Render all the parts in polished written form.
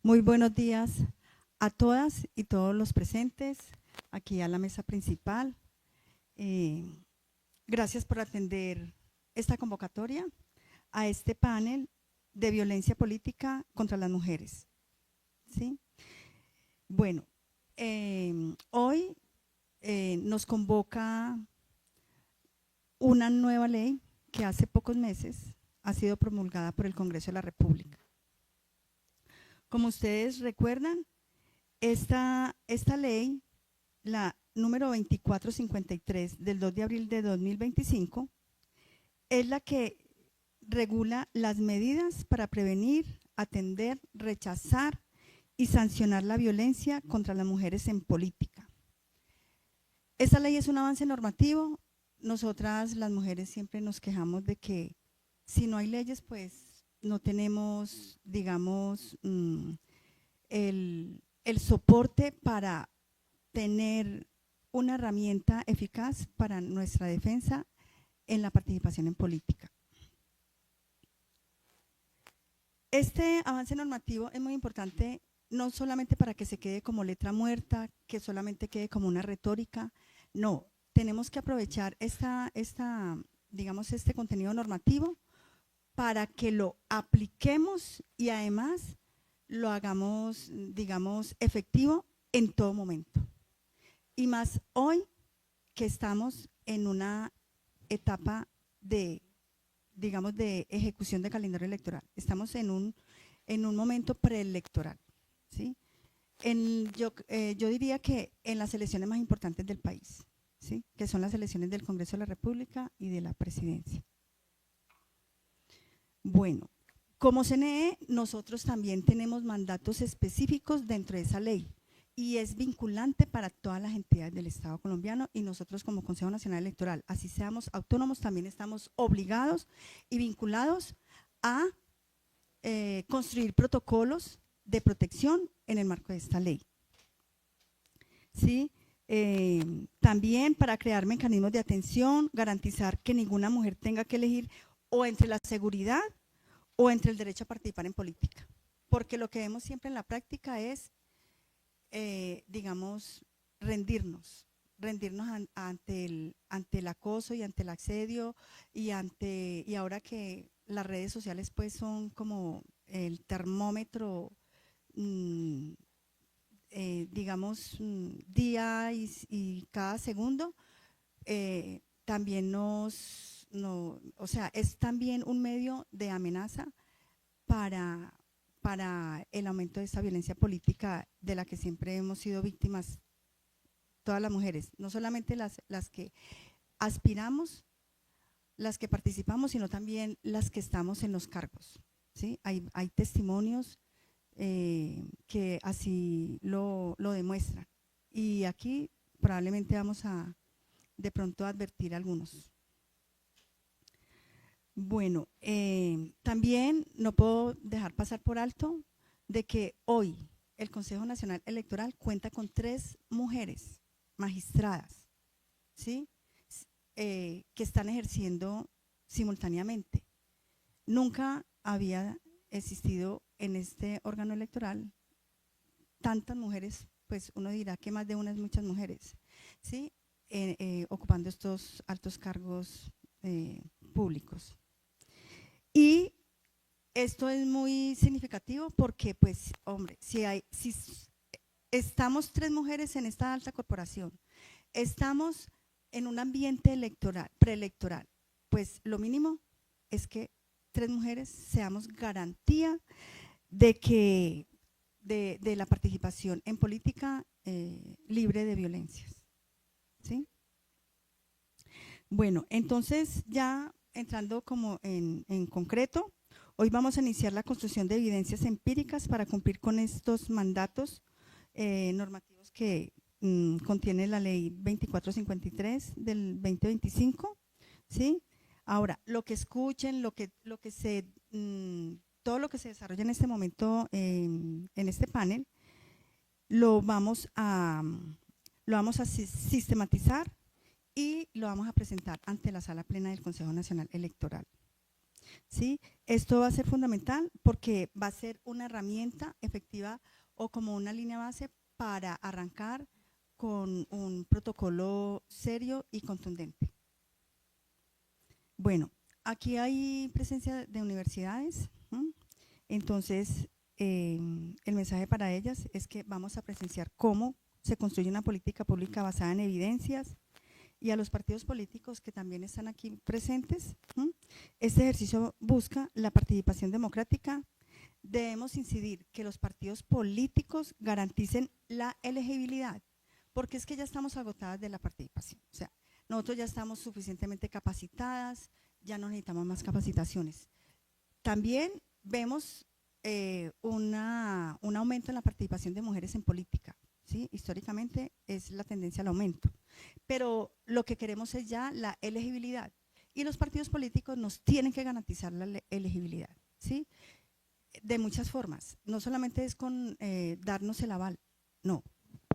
Muy buenos días a todas y todos los presentes aquí a la mesa principal. Gracias por atender esta convocatoria a este panel de violencia política contra las mujeres. ¿Sí? Bueno, hoy nos convoca una nueva ley que hace pocos meses ha sido promulgada por el Congreso de la República. Como ustedes recuerdan, esta ley, la número 2453 del 2 de abril de 2025, es la que regula las medidas para prevenir, atender, rechazar y sancionar la violencia contra las mujeres en política. Esta ley es un avance normativo. Nosotras las mujeres siempre nos quejamos de que si no hay leyes, pues no tenemos, digamos, el soporte para tener una herramienta eficaz para nuestra defensa en la participación en política. Este avance normativo es muy importante, no solamente para que se quede como letra muerta, que solamente quede como una retórica. No, tenemos que aprovechar digamos, este contenido normativo para que lo apliquemos y además lo hagamos, digamos, efectivo en todo momento. Y más hoy que estamos en una etapa de, digamos, de ejecución de calendario electoral. Estamos en un momento preelectoral, ¿sí? Yo diría que en las elecciones más importantes del país, ¿sí? Que son las elecciones del Congreso de la República y de la Presidencia. Bueno, como CNE, nosotros también tenemos mandatos específicos dentro de esa ley y es vinculante para todas las entidades del Estado colombiano, y nosotros como Consejo Nacional Electoral, así seamos autónomos, también estamos obligados y vinculados a construir protocolos de protección en el marco de esta ley. ¿Sí? También para crear mecanismos de atención, garantizar que ninguna mujer tenga que elegir o entre la seguridad o entre el derecho a participar en política. Porque lo que vemos siempre en la práctica es, digamos, rendirnos ante el acoso y ante el asedio y ahora que las redes sociales pues son como el termómetro, digamos, día y cada segundo, también o sea, es también un medio de amenaza para el aumento de esta violencia política de la que siempre hemos sido víctimas todas las mujeres, no solamente las que aspiramos, las que participamos, sino también las que estamos en los cargos, ¿sí? Hay testimonios que así lo demuestran, y aquí probablemente vamos a de pronto advertir algunos. Bueno, también no puedo dejar pasar por alto de que hoy el Consejo Nacional Electoral cuenta con 3 mujeres magistradas, ¿sí? Que están ejerciendo simultáneamente. Nunca había existido en este órgano electoral tantas mujeres, pues uno dirá que más de unas muchas mujeres, ¿sí? Ocupando estos altos cargos públicos. Y esto es muy significativo porque, pues, hombre, si estamos 3 mujeres en esta alta corporación, estamos en un ambiente electoral, preelectoral, pues lo mínimo es que 3 mujeres seamos garantía de que de la participación en política libre de violencias, ¿sí? Bueno, entonces ya entrando como en concreto, hoy vamos a iniciar la construcción de evidencias empíricas para cumplir con estos mandatos normativos que contiene la ley 2453 del 2025, ¿sí? Ahora, lo que escuchen, todo lo que se desarrolla en este momento en este panel, lo vamos a sistematizar y lo vamos a presentar ante la Sala Plena del Consejo Nacional Electoral. ¿sí? Esto va a ser fundamental porque va a ser una herramienta efectiva o como una línea base para arrancar con un protocolo serio y contundente. Bueno, aquí hay presencia de universidades, ¿m? Entonces el mensaje para ellas es que vamos a presenciar cómo se construye una política pública basada en evidencias, y a los partidos políticos que también están aquí presentes. Este ejercicio busca la participación democrática. Debemos incidir que los partidos políticos garanticen la elegibilidad, porque es que ya estamos agotadas de la participación. O sea, nosotros ya estamos suficientemente capacitadas, ya no necesitamos más capacitaciones. También vemos un aumento en la participación de mujeres en política. ¿Sí? Históricamente es la tendencia al aumento, pero lo que queremos es ya la elegibilidad, y los partidos políticos nos tienen que garantizar la elegibilidad, ¿sí? De muchas formas, no solamente es con darnos el aval, no,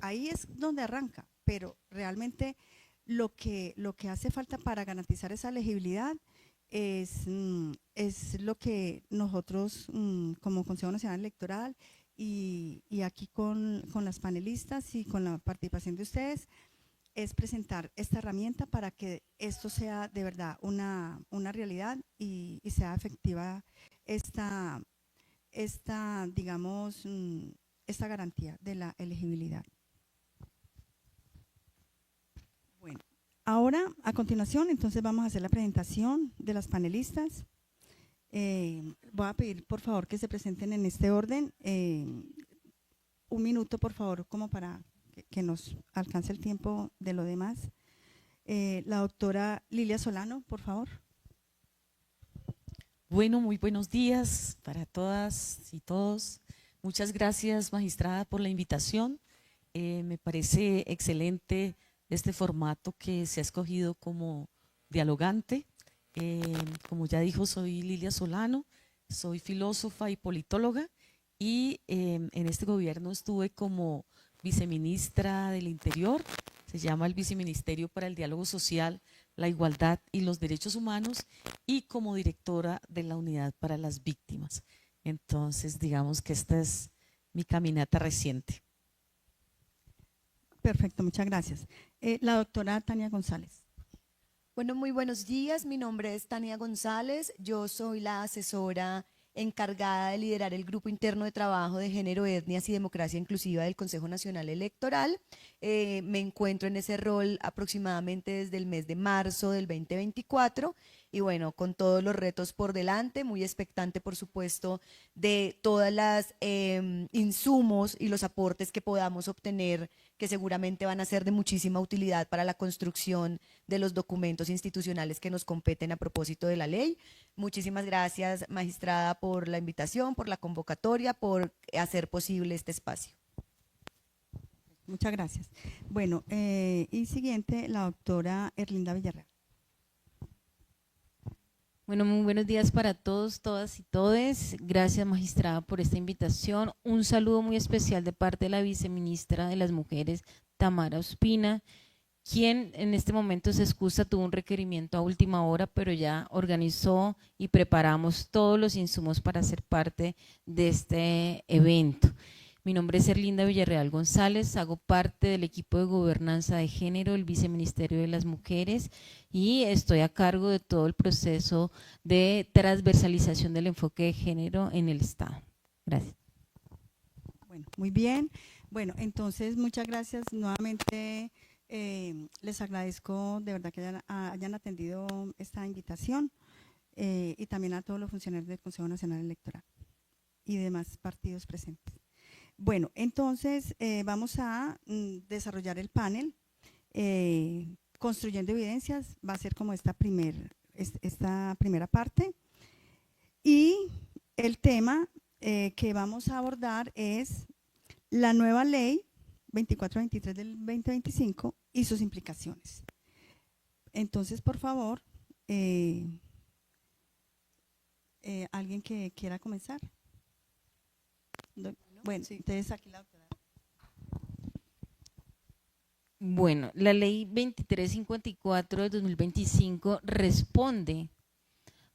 ahí es donde arranca, pero realmente lo que hace falta para garantizar esa elegibilidad es lo que nosotros como Consejo Nacional Electoral y aquí con las panelistas y con la participación de ustedes, es presentar esta herramienta para que esto sea de verdad una realidad y sea efectiva digamos, esta garantía de la elegibilidad. Bueno, ahora a continuación entonces vamos a hacer la presentación de las panelistas. Voy a pedir por favor que se presenten en este orden. Un minuto por favor, como para que nos alcance el tiempo de lo demás. La doctora Lilia Solano, por favor. Bueno, muy buenos días para todas y todos. Muchas gracias, magistrada, por la invitación. Me parece excelente este formato que se ha escogido como dialogante. Como ya dijo, soy Lilia Solano, soy filósofa y politóloga, y en este gobierno estuve como viceministra del Interior. Se llama el Viceministerio para el Diálogo Social, la Igualdad y los Derechos Humanos, y como directora de la Unidad para las Víctimas. Entonces, digamos que esta es mi caminata reciente. Perfecto, muchas gracias. La doctora Tania González. Bueno, muy buenos días. Mi nombre es Tania González. Yo soy la asesora encargada de liderar el Grupo Interno de Trabajo de Género, Etnias y Democracia Inclusiva del Consejo Nacional Electoral. Me encuentro en ese rol aproximadamente desde el mes de marzo del 2024, y bueno, con todos los retos por delante, muy expectante por supuesto de todas las insumos y los aportes que podamos obtener, que seguramente van a ser de muchísima utilidad para la construcción de los documentos institucionales que nos competen a propósito de la ley. Muchísimas gracias, magistrada, por la invitación, por la convocatoria, por hacer posible este espacio. Muchas gracias. Bueno, y siguiente, la doctora Erlinda Villarreal. Bueno, muy buenos días para todos, todas y todes. Gracias, magistrada, por esta invitación. Un saludo muy especial de parte de la viceministra de las Mujeres, Tamara Ospina, quien en este momento se excusa, tuvo un requerimiento a última hora, pero ya organizó y preparamos todos los insumos para ser parte de este evento. Mi nombre es Erlinda Villarreal González, hago parte del equipo de gobernanza de género del Viceministerio de las Mujeres, y estoy a cargo de todo el proceso de transversalización del enfoque de género en el Estado. Gracias. Bueno, muy bien. Bueno, entonces muchas gracias nuevamente. Les agradezco de verdad que hayan atendido esta invitación, y también a todos los funcionarios del Consejo Nacional Electoral y demás partidos presentes. Bueno, entonces vamos a desarrollar el panel Construyendo Evidencias. Va a ser como esta primera parte, y el tema que vamos a abordar es la nueva ley 2423 del 2025 y sus implicaciones. Entonces, por favor, ¿alguien que quiera comenzar? Bueno, sí. Entonces aquí la doctora. Bueno, la ley 2354 de 2025 responde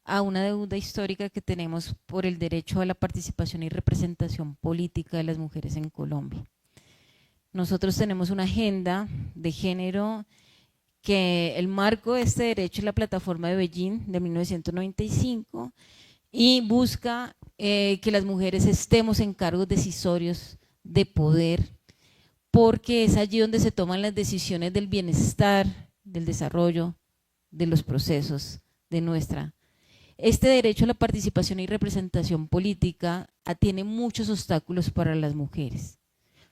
a una deuda histórica que tenemos por el derecho a la participación y representación política de las mujeres en Colombia. Nosotros tenemos una agenda de género que el marco de este derecho es la Plataforma de Beijing de 1995 y busca que las mujeres estemos en cargos decisorios de poder, porque es allí donde se toman las decisiones del bienestar, del desarrollo, de los procesos de nuestra. Este derecho a la participación y representación política tiene muchos obstáculos para las mujeres.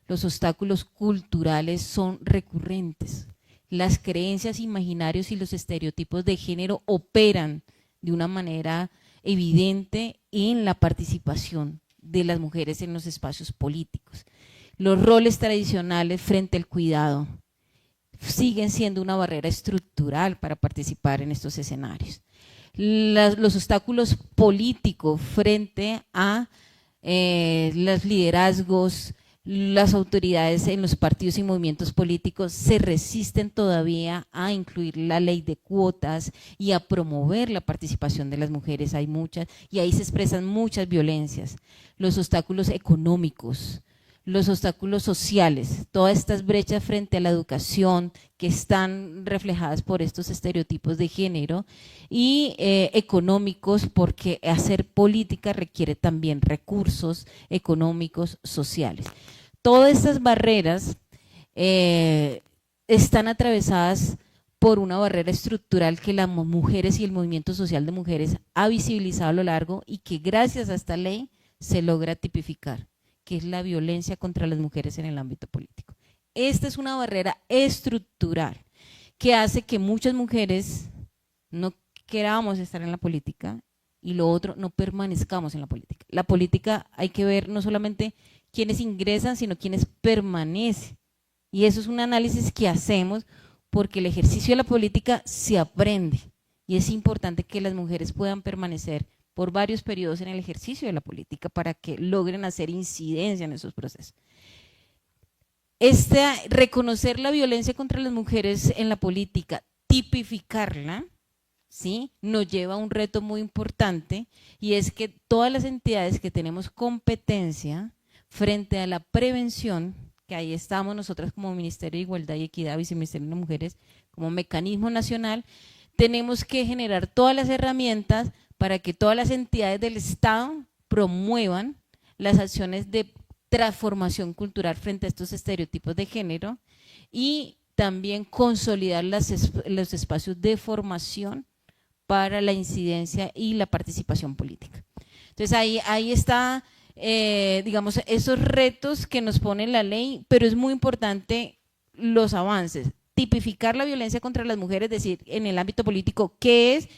Los obstáculos culturales son recurrentes. Las creencias, imaginarios y los estereotipos de género operan de una manera evidente en la participación de las mujeres en los espacios políticos. Los roles tradicionales frente al cuidado siguen siendo una barrera estructural para participar en estos escenarios. Los obstáculos políticos frente a los liderazgos, las autoridades en los partidos y movimientos políticos se resisten todavía a incluir la ley de cuotas y a promover la participación de las mujeres. Hay muchas, y ahí se expresan muchas violencias. Los obstáculos económicos, los obstáculos sociales, todas estas brechas frente a la educación que están reflejadas por estos estereotipos de género, y económicos, porque hacer política requiere también recursos económicos, sociales. Todas estas barreras están atravesadas por una barrera estructural que las mujeres y el movimiento social de mujeres ha visibilizado a lo largo y que gracias a esta ley se logra tipificar, que es la violencia contra las mujeres en el ámbito político. Esta es una barrera estructural que hace que muchas mujeres no queramos estar en la política, y lo otro, no permanezcamos en la política. La política hay que ver no solamente quienes ingresan, sino quienes permanecen. Y eso es un análisis que hacemos porque el ejercicio de la política se aprende y es importante que las mujeres puedan permanecer por varios periodos en el ejercicio de la política para que logren hacer incidencia en esos procesos. Reconocer la violencia contra las mujeres en la política, tipificarla, ¿sí?, nos lleva a un reto muy importante, y es que todas las entidades que tenemos competencia frente a la prevención, que ahí estamos nosotras como Ministerio de Igualdad y Equidad, Viceministerio de Mujeres, como mecanismo nacional, tenemos que generar todas las herramientas para que todas las entidades del Estado promuevan las acciones de transformación cultural frente a estos estereotipos de género, y también consolidar los espacios de formación para la incidencia y la participación política. Entonces ahí está, digamos, esos retos que nos pone la ley, pero es muy importante los avances. Tipificar la violencia contra las mujeres, es decir, en el ámbito político, qué es,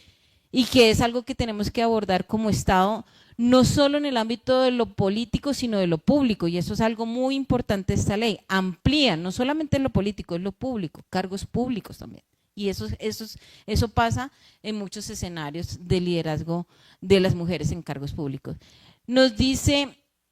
y que es algo que tenemos que abordar como Estado, no solo en el ámbito de lo político, sino de lo público, y eso es algo muy importante de esta ley. Amplía, no solamente en lo político, es lo público, cargos públicos también. Y eso pasa en muchos escenarios de liderazgo de las mujeres en cargos públicos.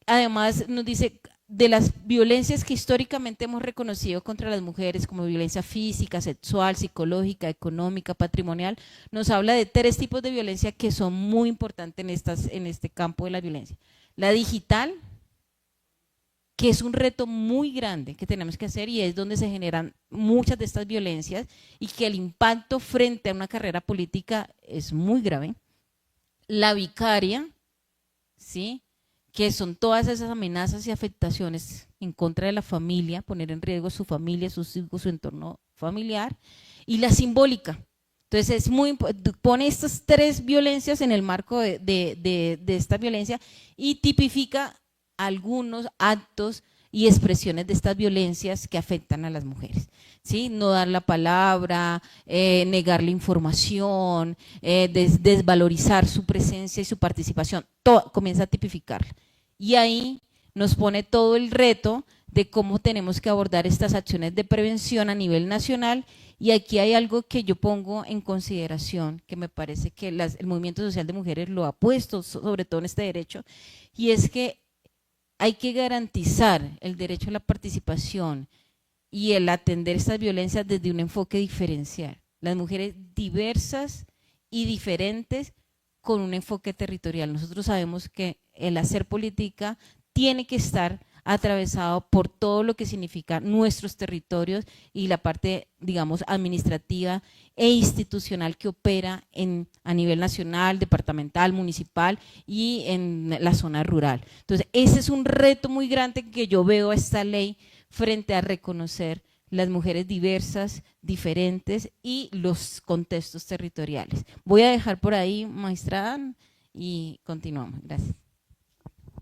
Además, nos dice de las violencias que históricamente hemos reconocido contra las mujeres, como violencia física, sexual, psicológica, económica, patrimonial, nos habla de 3 tipos de violencia que son muy importantes en este campo de la violencia. La digital, que es un reto muy grande que tenemos que hacer, y es donde se generan muchas de estas violencias, y que el impacto frente a una carrera política es muy grave. La vicaria, ¿sí?, que son todas esas amenazas y afectaciones en contra de la familia, poner en riesgo su familia, sus hijos, su entorno familiar. Y la simbólica. Entonces pone estas 3 violencias en el marco de esta violencia, y tipifica algunos actos y expresiones de estas violencias que afectan a las mujeres, ¿sí? No dar la palabra, negar la información, desvalorizar su presencia y su participación, todo comienza a tipificarla. Y ahí nos pone todo el reto de cómo tenemos que abordar estas acciones de prevención a nivel nacional. Y aquí hay algo que yo pongo en consideración, que me parece que el movimiento social de mujeres lo ha puesto, sobre todo en este derecho, y es que hay que garantizar el derecho a la participación y el atender estas violencias desde un enfoque diferencial. Las mujeres diversas y diferentes con un enfoque territorial. Nosotros sabemos que el hacer política tiene que estar atravesado por todo lo que significa nuestros territorios y la parte, digamos, administrativa e institucional que opera a nivel nacional, departamental, municipal y en la zona rural. Entonces, ese es un reto muy grande que yo veo a esta ley frente a reconocer las mujeres diversas, diferentes y los contextos territoriales. Voy a dejar por ahí, magistrada, y continuamos. Gracias.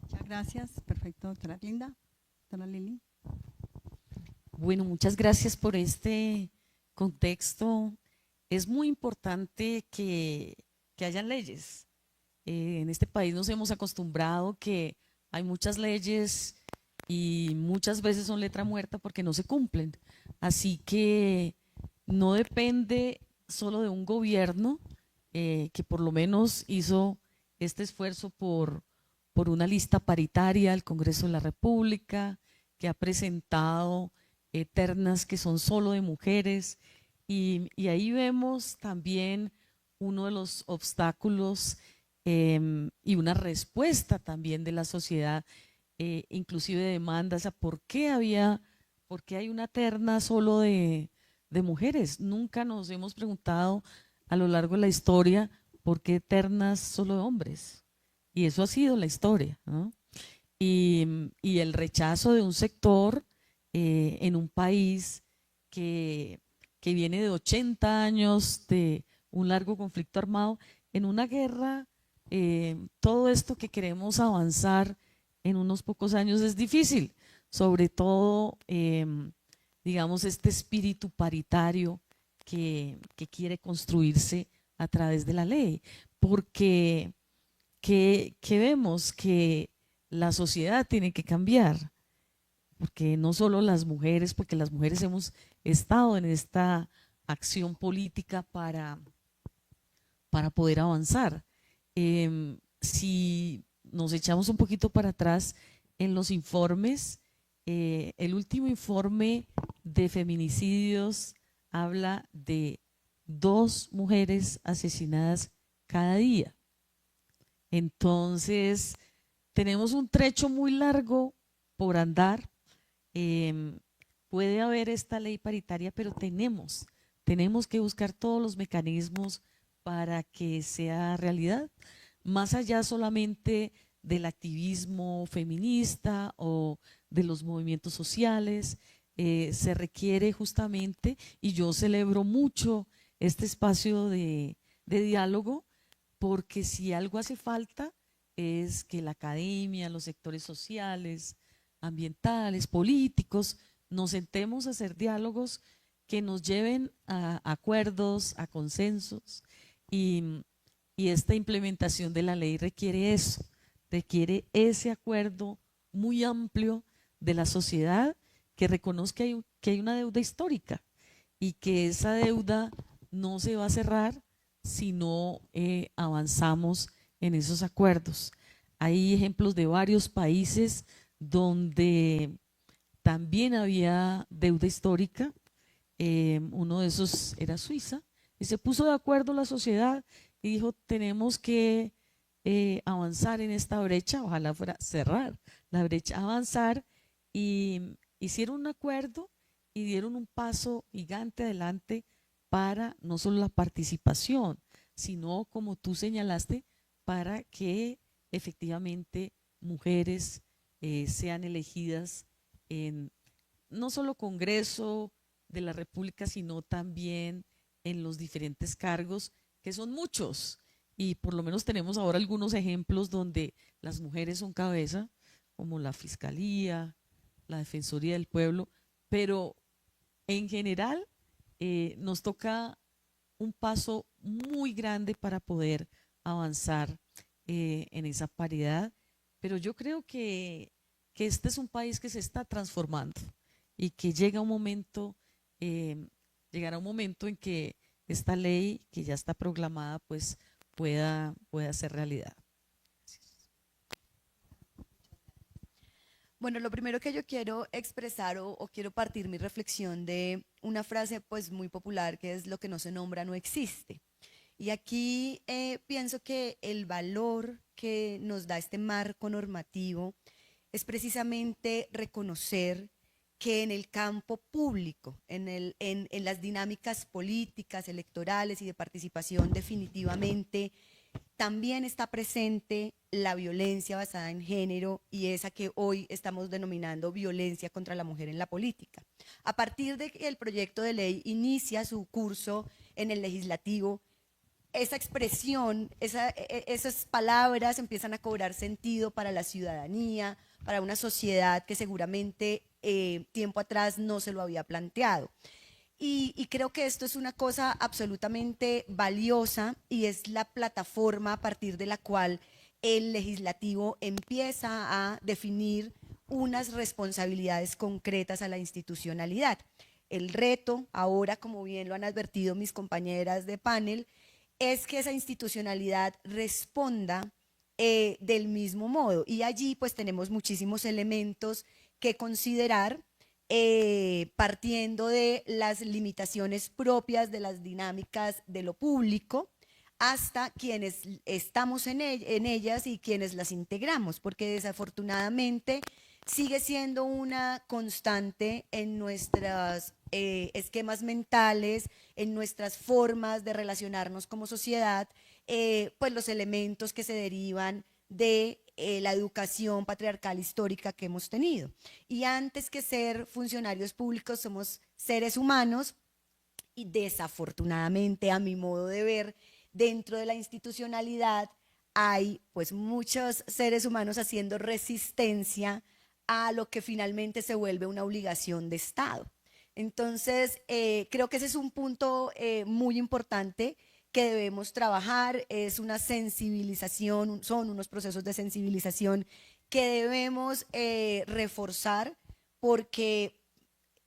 Muchas gracias. Perfecto, doctora Linda. Doctora Lili. Bueno, muchas gracias por este contexto. Es muy importante que hayan leyes. En este país nos hemos acostumbrado que hay muchas leyes y muchas veces son letra muerta porque no se cumplen. Así que no depende solo de un gobierno que por lo menos hizo este esfuerzo por una lista paritaria al Congreso de la República, que ha presentado ternas que son solo de mujeres, y ahí vemos también uno de los obstáculos y una respuesta también de la sociedad, inclusive de demandas a por qué hay una terna solo de mujeres. Nunca nos hemos preguntado a lo largo de la historia por qué ternas solo de hombres. Y eso ha sido la historia, ¿no? Y el rechazo de un sector en un país que viene de 80 años de un largo conflicto armado, en una guerra, todo esto que queremos avanzar en unos pocos años es difícil, sobre todo, digamos, este espíritu paritario que quiere construirse a través de la ley, porque que vemos que la sociedad tiene que cambiar, porque no solo las mujeres, porque las mujeres hemos estado en esta acción política para poder avanzar. Si nos echamos un poquito para atrás en los informes, el último informe de feminicidios habla de 2 mujeres asesinadas cada día. Entonces, tenemos un trecho muy largo por andar. Puede haber esta ley paritaria, pero tenemos que buscar todos los mecanismos para que sea realidad, más allá solamente del activismo feminista o de los movimientos sociales. Se requiere justamente, y yo celebro mucho este espacio de diálogo, porque si algo hace falta es que la academia, los sectores sociales, ambientales, políticos, nos sentemos a hacer diálogos que nos lleven a acuerdos, a consensos, y esta implementación de la ley requiere eso, requiere ese acuerdo muy amplio de la sociedad que reconozca que hay una deuda histórica y que esa deuda no se va a cerrar si no avanzamos en esos acuerdos. Hay ejemplos de varios países donde también había deuda histórica. Uno de esos era Suiza, y se puso de acuerdo la sociedad y dijo: tenemos que avanzar en esta brecha, ojalá fuera cerrar la brecha, avanzar, y hicieron un acuerdo y dieron un paso gigante adelante para no solo la participación, sino, como tú señalaste, para que efectivamente mujeres sean elegidas en no solo Congreso de la República, sino también en los diferentes cargos, que son muchos, y por lo menos tenemos ahora algunos ejemplos donde las mujeres son cabeza, como la Fiscalía, la Defensoría del Pueblo, pero en general nos toca un paso muy grande para poder avanzar en esa paridad. Pero yo creo que este es un país que se está transformando y que llegará un momento en que esta ley, que ya está proclamada, pues pueda ser realidad. Bueno, lo primero que yo quiero expresar o quiero partir mi reflexión de una frase pues muy popular, que es: lo que no se nombra no existe. Y aquí pienso que el valor que nos da este marco normativo es precisamente reconocer que en el campo público, en las dinámicas políticas, electorales y de participación, definitivamente también está presente la violencia basada en género y esa que hoy estamos denominando violencia contra la mujer en la política. A partir de que el proyecto de ley inicia su curso en el legislativo, esa expresión, esas palabras empiezan a cobrar sentido para la ciudadanía, para una sociedad que seguramente tiempo atrás no se lo había planteado. Y creo que esto es una cosa absolutamente valiosa y es la plataforma a partir de la cual el legislativo empieza a definir unas responsabilidades concretas a la institucionalidad. El reto ahora, como bien lo han advertido mis compañeras de panel, es que esa institucionalidad responda del mismo modo. Y allí pues tenemos muchísimos elementos que considerar, partiendo de las limitaciones propias de las dinámicas de lo público, hasta quienes estamos en ellas y quienes las integramos, porque desafortunadamente sigue siendo una constante en nuestros esquemas mentales, en nuestras formas de relacionarnos como sociedad, pues los elementos que se derivan de la educación patriarcal histórica que hemos tenido. Y antes que ser funcionarios públicos somos seres humanos y desafortunadamente, a mi modo de ver, dentro de la institucionalidad hay pues muchos seres humanos haciendo resistencia a lo que finalmente se vuelve una obligación de Estado. Entonces, creo que ese es un punto muy importante que debemos trabajar, es una sensibilización, son unos procesos de sensibilización que debemos reforzar, porque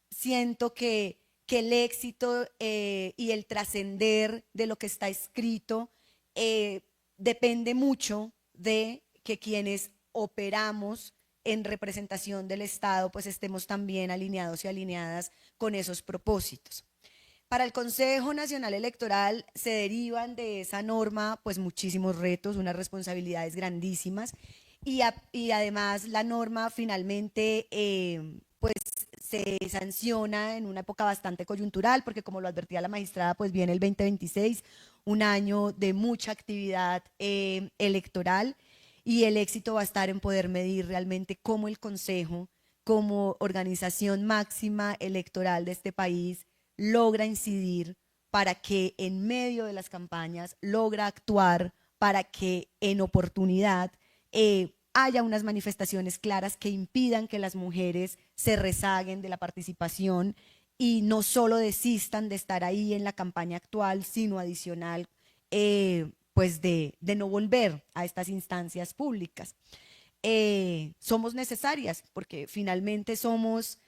siento que el éxito y el trascender de lo que está escrito depende mucho de que quienes operamos en representación del Estado pues estemos también alineados y alineadas con esos propósitos. Para el Consejo Nacional Electoral se derivan de esa norma pues muchísimos retos, unas responsabilidades grandísimas y además la norma finalmente pues se sanciona en una época bastante coyuntural, porque como lo advertía la magistrada, pues viene el 2026, un año de mucha actividad electoral, y el éxito va a estar en poder medir realmente cómo el Consejo, como organización máxima electoral de este país, logra incidir para que en medio de las campañas logra actuar para que en oportunidad haya unas manifestaciones claras que impidan que las mujeres se rezaguen de la participación y no solo desistan de estar ahí en la campaña actual, sino adicional, pues de no volver a estas instancias públicas. Somos necesarias porque finalmente somos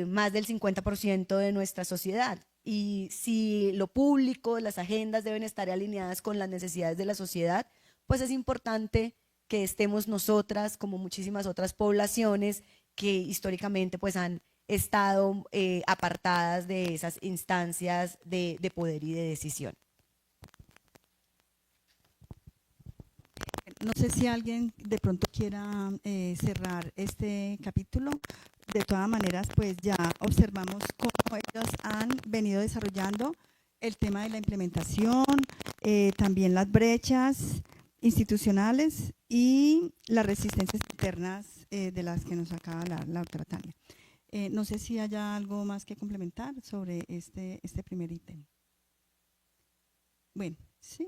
más del 50% de nuestra sociedad, y si lo público, las agendas deben estar alineadas con las necesidades de la sociedad, pues es importante que estemos nosotras, como muchísimas otras poblaciones que históricamente pues han estado apartadas de esas instancias de poder y de decisión. No sé si alguien de pronto quiera cerrar este capítulo. De todas maneras, pues ya observamos cómo ellos han venido desarrollando el tema de la implementación, también las brechas institucionales y las resistencias internas de las que nos acaba de hablar la doctora Tania. No sé si haya algo más que complementar sobre este primer ítem. Bueno, sí.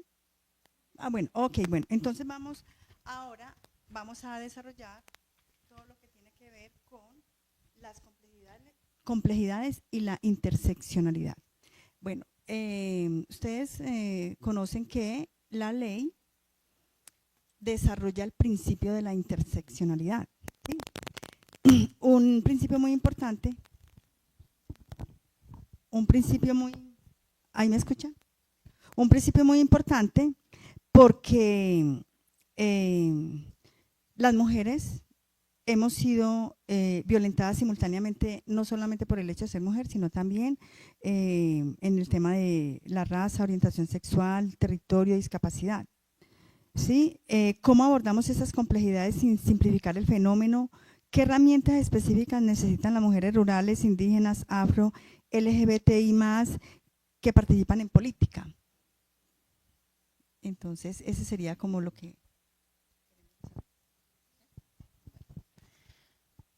Bueno, ok, bueno, entonces vamos a desarrollar todo lo que tiene que ver con las complejidades y la interseccionalidad. Bueno, ustedes conocen que la ley desarrolla el principio de la interseccionalidad, ¿sí? Un principio muy importante, ¿ahí me escuchan? Un principio muy importante porque las mujeres hemos sido violentadas simultáneamente, no solamente por el hecho de ser mujer, sino también en el tema de la raza, orientación sexual, territorio, discapacidad. ¿Sí? ¿Cómo abordamos esas complejidades sin simplificar el fenómeno? ¿Qué herramientas específicas necesitan las mujeres rurales, indígenas, afro, LGBTI+, que participan en política? Entonces, ese sería como lo que…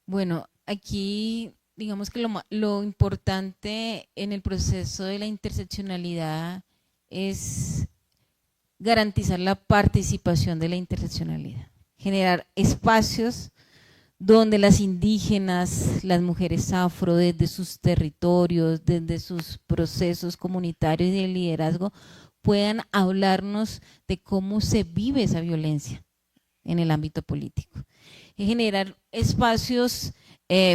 Bueno, aquí digamos que lo importante en el proceso de la interseccionalidad es garantizar la participación de la interseccionalidad, generar espacios donde las indígenas, las mujeres afro, desde sus territorios, desde sus procesos comunitarios y de liderazgo, puedan hablarnos de cómo se vive esa violencia en el ámbito político. Y generar espacios,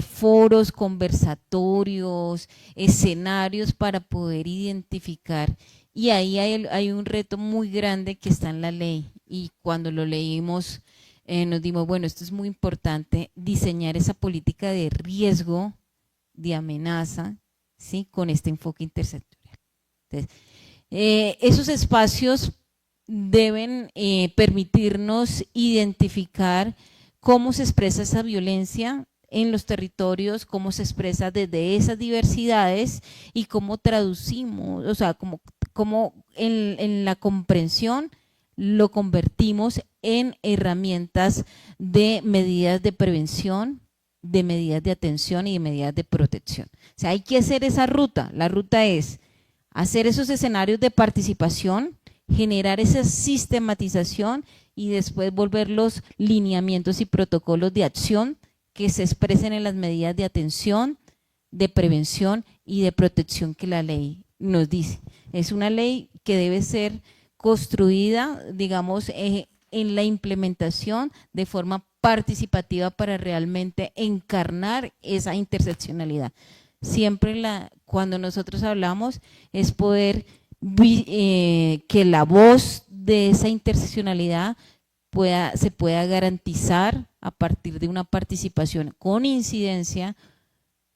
foros, conversatorios, escenarios para poder identificar. Y ahí hay un reto muy grande que está en la ley. Y cuando lo leímos, nos dimos, bueno, esto es muy importante, diseñar esa política de riesgo, de amenaza, ¿sí? Con este enfoque intersectorial. Entonces, esos espacios deben permitirnos identificar cómo se expresa esa violencia en los territorios, cómo se expresa desde esas diversidades y cómo traducimos, o sea, cómo en la comprensión lo convertimos en herramientas de medidas de prevención, de medidas de atención y de medidas de protección. O sea, hay que hacer esa ruta. La ruta es hacer esos escenarios de participación, generar esa sistematización y después volver los lineamientos y protocolos de acción que se expresen en las medidas de atención, de prevención y de protección que la ley nos dice. Es una ley que debe ser construida, digamos, en la implementación de forma participativa para realmente encarnar esa interseccionalidad. Siempre cuando nosotros hablamos es poder que la voz de esa interseccionalidad se pueda garantizar a partir de una participación con incidencia,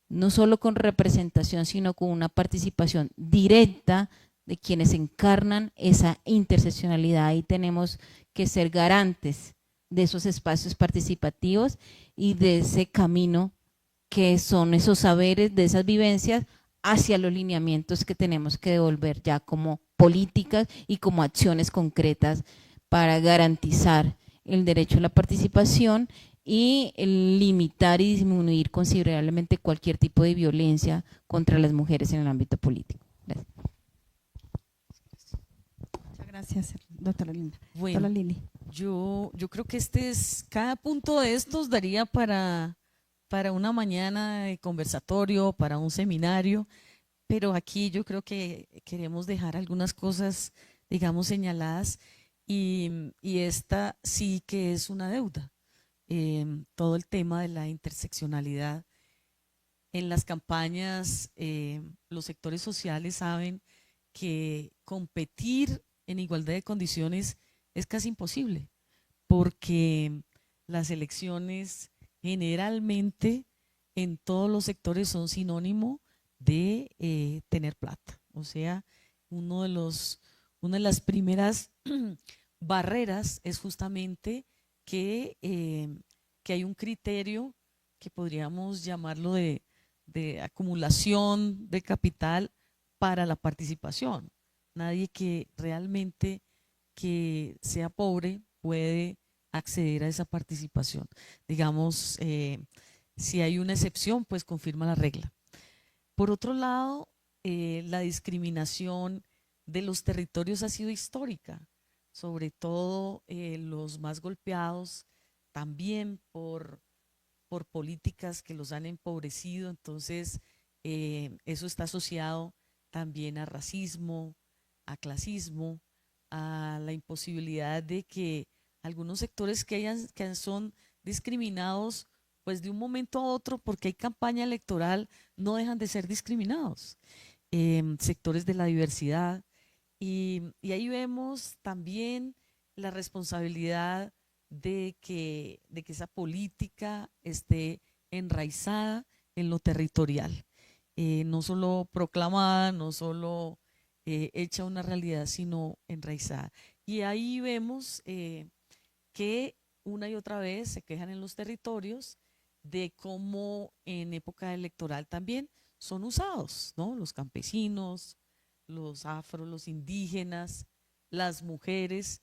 no solo con representación, sino con una participación directa de quienes encarnan esa interseccionalidad. Y tenemos que ser garantes de esos espacios participativos y de ese camino que son esos saberes, de esas vivencias hacia los lineamientos que tenemos que devolver ya como políticas y como acciones concretas para garantizar el derecho a la participación y limitar y disminuir considerablemente cualquier tipo de violencia contra las mujeres en el ámbito político. Gracias. Muchas gracias, doctora Linda. Bueno, Doctora Lili. yo creo que cada punto de estos daría para una mañana de conversatorio, para un seminario, pero aquí yo creo que queremos dejar algunas cosas, digamos, señaladas y esta sí que es una deuda. Todo el tema de la interseccionalidad. En las campañas, los sectores sociales saben que competir en igualdad de condiciones es casi imposible, porque las elecciones generalmente en todos los sectores son sinónimo de tener plata. O sea, una de las primeras barreras es justamente que hay un criterio que podríamos llamarlo de acumulación de capital para la participación. Nadie que realmente que sea pobre puede acceder a esa participación. Digamos, si hay una excepción, pues confirma la regla. Por otro lado, la discriminación de los territorios ha sido histórica, sobre todo los más golpeados, también por políticas que los han empobrecido. Entonces, eso está asociado también a racismo, a clasismo, a la imposibilidad de que algunos sectores que son discriminados, pues de un momento a otro, porque hay campaña electoral, no dejan de ser discriminados. Sectores de la diversidad. Y ahí vemos también la responsabilidad de que esa política esté enraizada en lo territorial, no solo proclamada, no solo hecha una realidad, sino enraizada. Y ahí vemos que una y otra vez se quejan en los territorios de cómo en época electoral también son usados, ¿no? Los campesinos, los afros, los indígenas, las mujeres,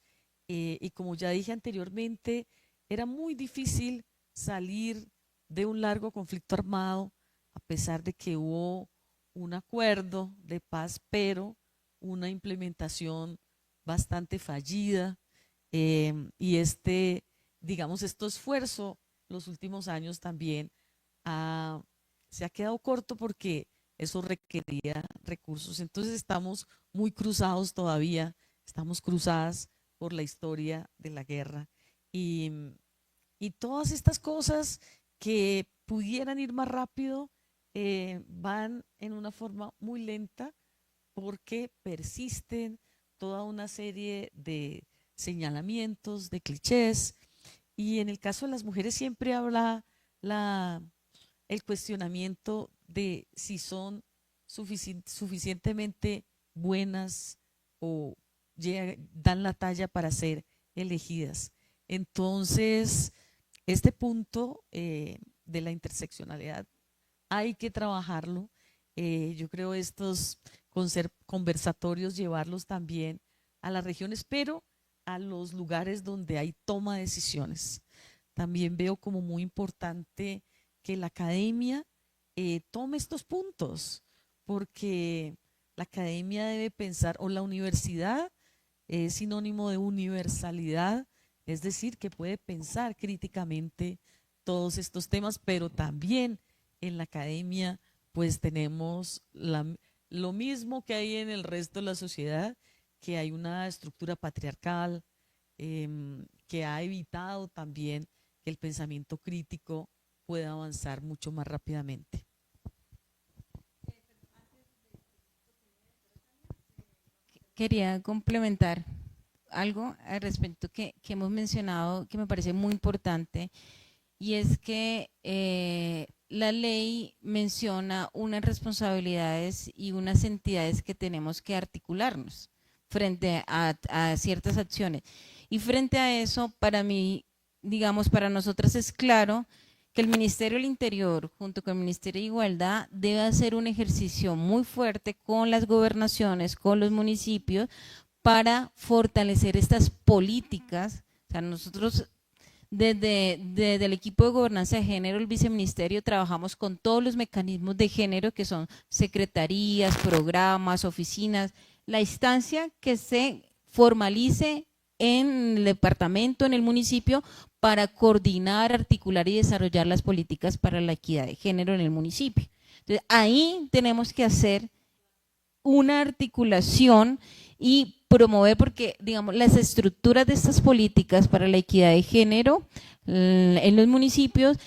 y como ya dije anteriormente, era muy difícil salir de un largo conflicto armado, a pesar de que hubo un acuerdo de paz, pero una implementación bastante fallida, y digamos, este esfuerzo los últimos años también se ha quedado corto porque eso requería recursos. Entonces estamos muy cruzados todavía, estamos cruzadas por la historia de la guerra y, y todas estas cosas que pudieran ir más rápido van en una forma muy lenta porque persisten toda una serie de señalamientos, de clichés, y en el caso de las mujeres siempre habla el cuestionamiento de si son suficientemente buenas o dan la talla para ser elegidas. Entonces, este punto de la interseccionalidad hay que trabajarlo. Yo creo estos conversatorios llevarlos también a las regiones, pero a los lugares donde hay toma de decisiones. También veo como muy importante que la academia tome estos puntos, porque la academia debe pensar, o la universidad es sinónimo de universalidad, es decir, que puede pensar críticamente todos estos temas, pero también en la academia pues tenemos lo mismo que hay en el resto de la sociedad, que hay una estructura patriarcal que ha evitado también que el pensamiento crítico pueda avanzar mucho más rápidamente. Quería complementar algo al respecto que hemos mencionado que me parece muy importante, y es que la ley menciona unas responsabilidades y unas entidades que tenemos que articularnos frente a ciertas acciones. Y frente a eso, para mí, digamos, para nosotras es claro que el Ministerio del Interior, junto con el Ministerio de Igualdad, debe hacer un ejercicio muy fuerte con las gobernaciones, con los municipios, para fortalecer estas políticas. O sea, nosotros desde el equipo de gobernanza de género, el viceministerio, trabajamos con todos los mecanismos de género que son secretarías, programas, oficinas, la instancia que se formalice en el departamento, en el municipio, para coordinar, articular y desarrollar las políticas para la equidad de género en el municipio. Entonces, ahí tenemos que hacer una articulación y promover, porque digamos las estructuras de estas políticas para la equidad de género en los municipios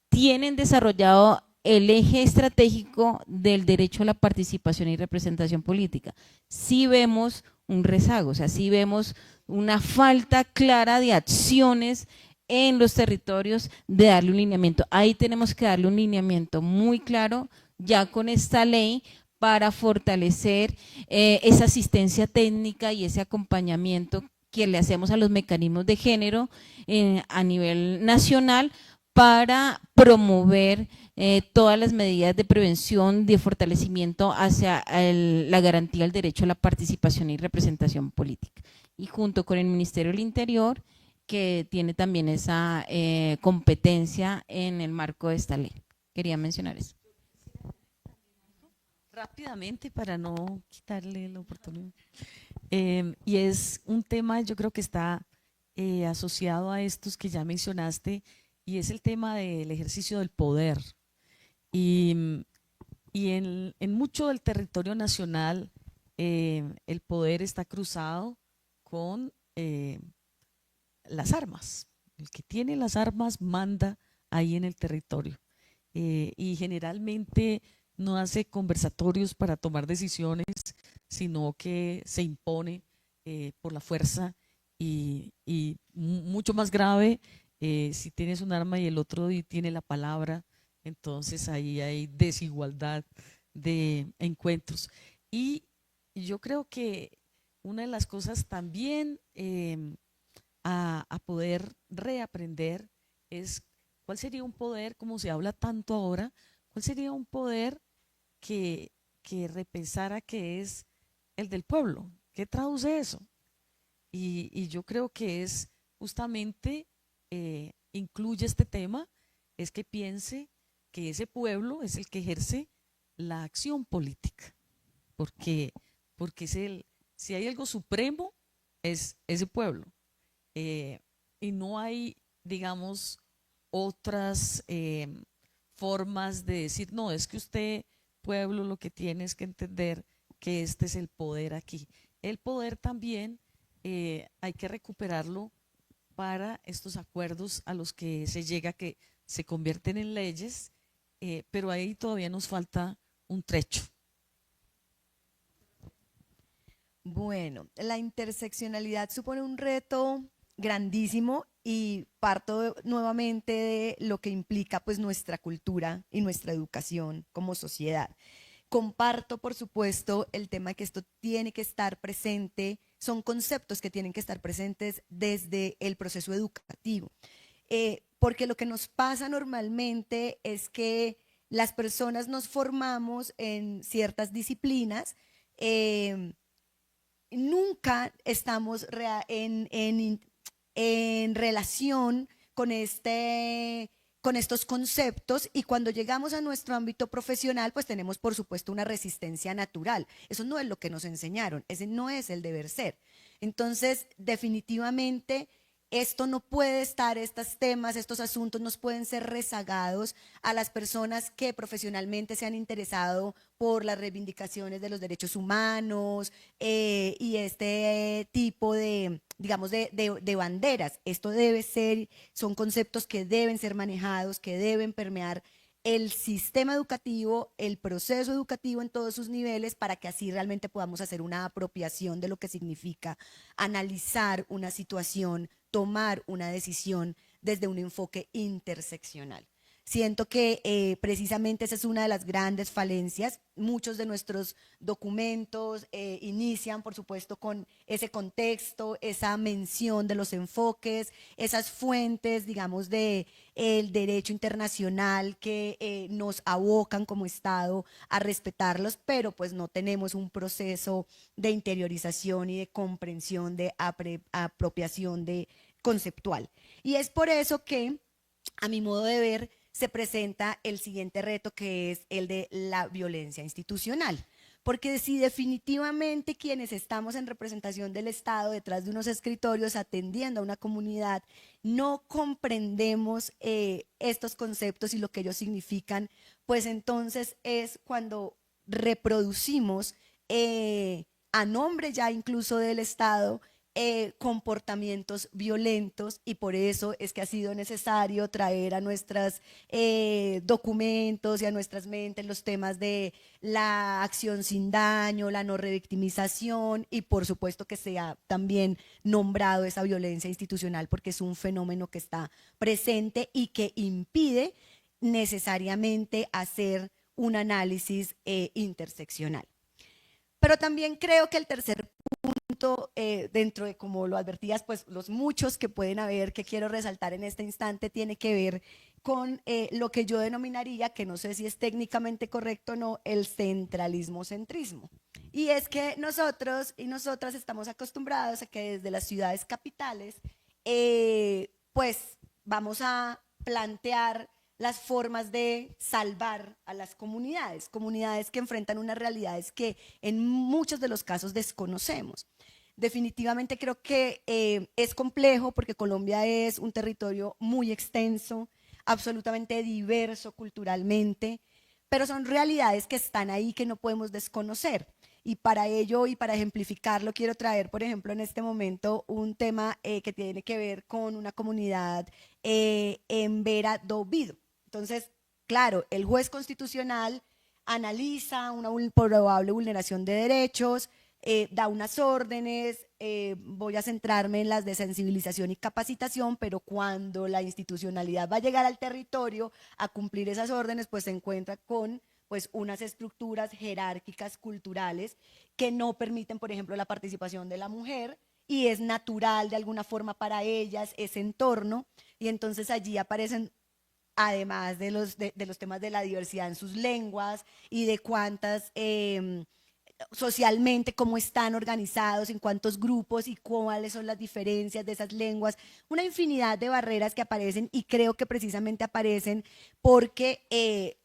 tienen desarrollado el eje estratégico del derecho a la participación y representación política. Sí vemos un rezago, o sea, sí vemos una falta clara de acciones en los territorios de darle un lineamiento. Ahí tenemos que darle un lineamiento muy claro ya con esta ley, para fortalecer esa asistencia técnica y ese acompañamiento que le hacemos a los mecanismos de género a nivel nacional, para promover todas las medidas de prevención, de fortalecimiento hacia la garantía del derecho a la participación y representación política. Y junto con el Ministerio del Interior, que tiene también esa competencia en el marco de esta ley. Quería mencionar eso. Rápidamente, para no quitarle la oportunidad. Y es un tema, yo creo que está asociado a estos que ya mencionaste, y es el tema del ejercicio del poder. Y en mucho del territorio nacional el poder está cruzado con las armas. El que tiene las armas manda ahí en el territorio. Y generalmente no hace conversatorios para tomar decisiones, sino que se impone por la fuerza y mucho más grave si tienes un arma y el otro tiene la palabra, entonces ahí hay desigualdad de encuentros. Y yo creo que una de las cosas también a poder reaprender es cuál sería un poder, como se habla tanto ahora, cuál sería un poder que repensara que es el del pueblo. ¿Qué traduce eso? Y yo creo que es justamente, incluye este tema, es que piense que ese pueblo es el que ejerce la acción política, porque, porque si hay algo supremo, es ese pueblo. Y no hay, digamos, otras formas de decir, no, es que usted, pueblo, lo que tiene es que entender que este es el poder aquí. El poder también hay que recuperarlo para estos acuerdos a los que se llega, que se convierten en leyes, pero ahí todavía nos falta un trecho. Bueno, la interseccionalidad supone un reto grandísimo y parto nuevamente de lo que implica pues nuestra cultura y nuestra educación como sociedad. Comparto, por supuesto, el tema de que esto tiene que estar presente, son conceptos que tienen que estar presentes desde el proceso educativo, porque lo que nos pasa normalmente es que las personas nos formamos en ciertas disciplinas, nunca estamos en relación con estos conceptos, y cuando llegamos a nuestro ámbito profesional, pues tenemos por supuesto una resistencia natural. Eso no es lo que nos enseñaron, ese no es el deber ser. Entonces, definitivamente, esto no puede estar, estos temas, estos asuntos nos pueden ser rezagados a las personas que profesionalmente se han interesado por las reivindicaciones de los derechos humanos y este tipo de, digamos, de banderas. Esto debe ser, son conceptos que deben ser manejados, que deben permear el sistema educativo, el proceso educativo en todos sus niveles, para que así realmente podamos hacer una apropiación de lo que significa analizar una situación, tomar una decisión desde un enfoque interseccional. Siento que precisamente esa es una de las grandes falencias. Muchos de nuestros documentos inician, por supuesto, con ese contexto, esa mención de los enfoques, esas fuentes, digamos, del derecho internacional que nos abocan como Estado a respetarlos, pero pues no tenemos un proceso de interiorización y de comprensión, de apropiación de conceptual. Y es por eso que, a mi modo de ver, se presenta el siguiente reto, que es el de la violencia institucional. Porque si definitivamente quienes estamos en representación del Estado, detrás de unos escritorios, atendiendo a una comunidad, no comprendemos estos conceptos y lo que ellos significan, pues entonces es cuando reproducimos a nombre ya incluso del Estado comportamientos violentos, y por eso es que ha sido necesario traer a nuestros documentos y a nuestras mentes los temas de la acción sin daño, la no revictimización, y por supuesto que se ha también nombrado esa violencia institucional, porque es un fenómeno que está presente y que impide necesariamente hacer un análisis interseccional. Pero también creo que el tercer punto, dentro de, como lo advertías, pues los muchos que pueden haber, que quiero resaltar en este instante, tiene que ver con lo que yo denominaría, que no sé si es técnicamente correcto o no, el centralismo-centrismo. Y es que nosotros y nosotras estamos acostumbrados a que desde las ciudades capitales, pues vamos a plantear las formas de salvar a las comunidades, comunidades que enfrentan unas realidades que en muchos de los casos desconocemos. Definitivamente creo que es complejo, porque Colombia es un territorio muy extenso, absolutamente diverso culturalmente, pero son realidades que están ahí, que no podemos desconocer. Y para ello, y para ejemplificarlo, quiero traer, por ejemplo, en este momento un tema que tiene que ver con una comunidad en Vera do Vido. Entonces, claro, el juez constitucional analiza una probable vulneración de derechos, da unas órdenes, voy a centrarme en las de sensibilización y capacitación, pero cuando la institucionalidad va a llegar al territorio a cumplir esas órdenes, pues se encuentra con pues unas estructuras jerárquicas culturales que no permiten, por ejemplo, la participación de la mujer, y es natural de alguna forma para ellas ese entorno, y entonces allí aparecen, además de los temas de la diversidad en sus lenguas y de cuántas socialmente, cómo están organizados, en cuántos grupos y cuáles son las diferencias de esas lenguas, una infinidad de barreras que aparecen, y creo que precisamente aparecen porque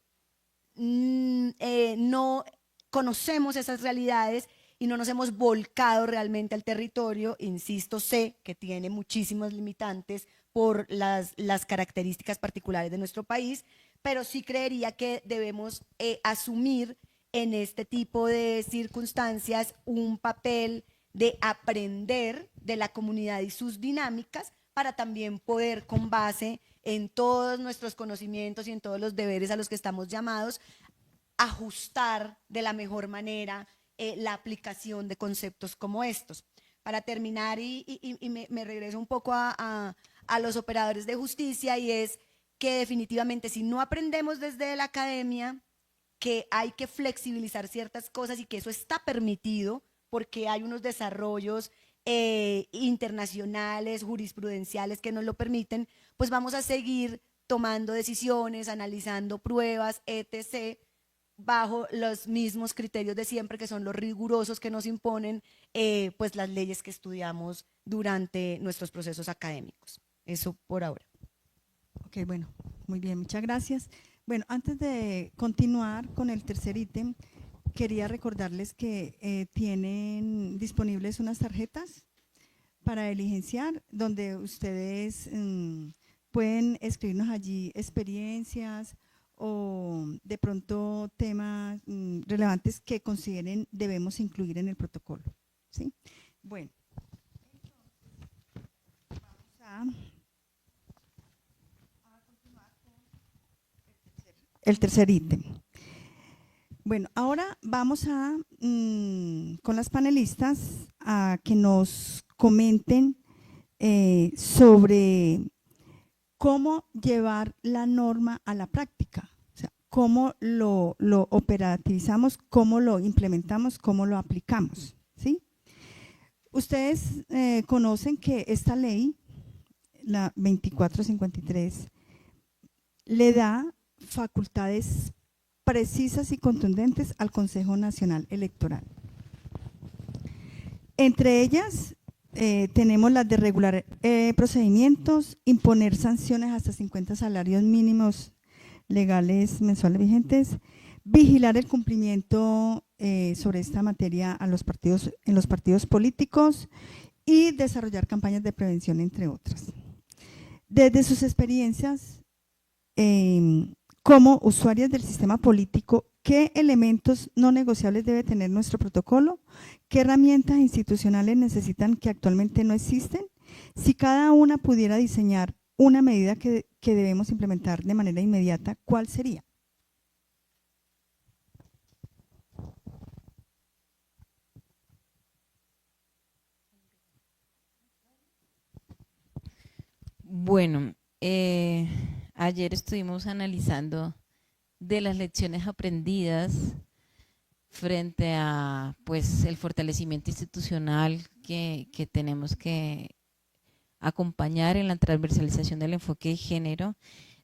no conocemos esas realidades y no nos hemos volcado realmente al territorio. Insisto, sé que tiene muchísimos limitantes por las características particulares de nuestro país, pero sí creería que debemos asumir en este tipo de circunstancias un papel de aprender de la comunidad y sus dinámicas, para también poder, con base en todos nuestros conocimientos y en todos los deberes a los que estamos llamados, ajustar de la mejor manera la aplicación de conceptos como estos. Para terminar, me regreso un poco a los operadores de justicia, y es que definitivamente si no aprendemos desde la academia que hay que flexibilizar ciertas cosas y que eso está permitido porque hay unos desarrollos internacionales, jurisprudenciales que nos lo permiten, pues vamos a seguir tomando decisiones, analizando pruebas, etc., bajo los mismos criterios de siempre, que son los rigurosos que nos imponen pues las leyes que estudiamos durante nuestros procesos académicos. Eso por ahora. Ok, bueno, muy bien, muchas gracias. Bueno, antes de continuar con el tercer ítem, quería recordarles que tienen disponibles unas tarjetas para diligenciar, donde ustedes pueden escribirnos allí experiencias o de pronto temas relevantes que consideren debemos incluir en el protocolo, ¿sí? Bueno, vamos a continuar con el tercer ítem. Bueno, ahora vamos con las panelistas a que nos comenten sobre cómo llevar la norma a la práctica, o sea, cómo lo operativizamos, cómo lo implementamos, cómo lo aplicamos, ¿sí? Ustedes conocen que esta ley, la 2453, le da facultades precisas y contundentes al Consejo Nacional Electoral. Entre ellas tenemos las de regular procedimientos, imponer sanciones hasta 50 salarios mínimos legales mensuales vigentes, vigilar el cumplimiento sobre esta materia en los partidos políticos y desarrollar campañas de prevención, entre otras. Desde sus experiencias como usuarias del sistema político, ¿qué elementos no negociables debe tener nuestro protocolo? ¿Qué herramientas institucionales necesitan que actualmente no existen? Si cada una pudiera diseñar una medida que debemos implementar de manera inmediata, ¿cuál sería? Bueno, ayer estuvimos analizando de las lecciones aprendidas frente a pues el fortalecimiento institucional que tenemos que acompañar en la transversalización del enfoque de género.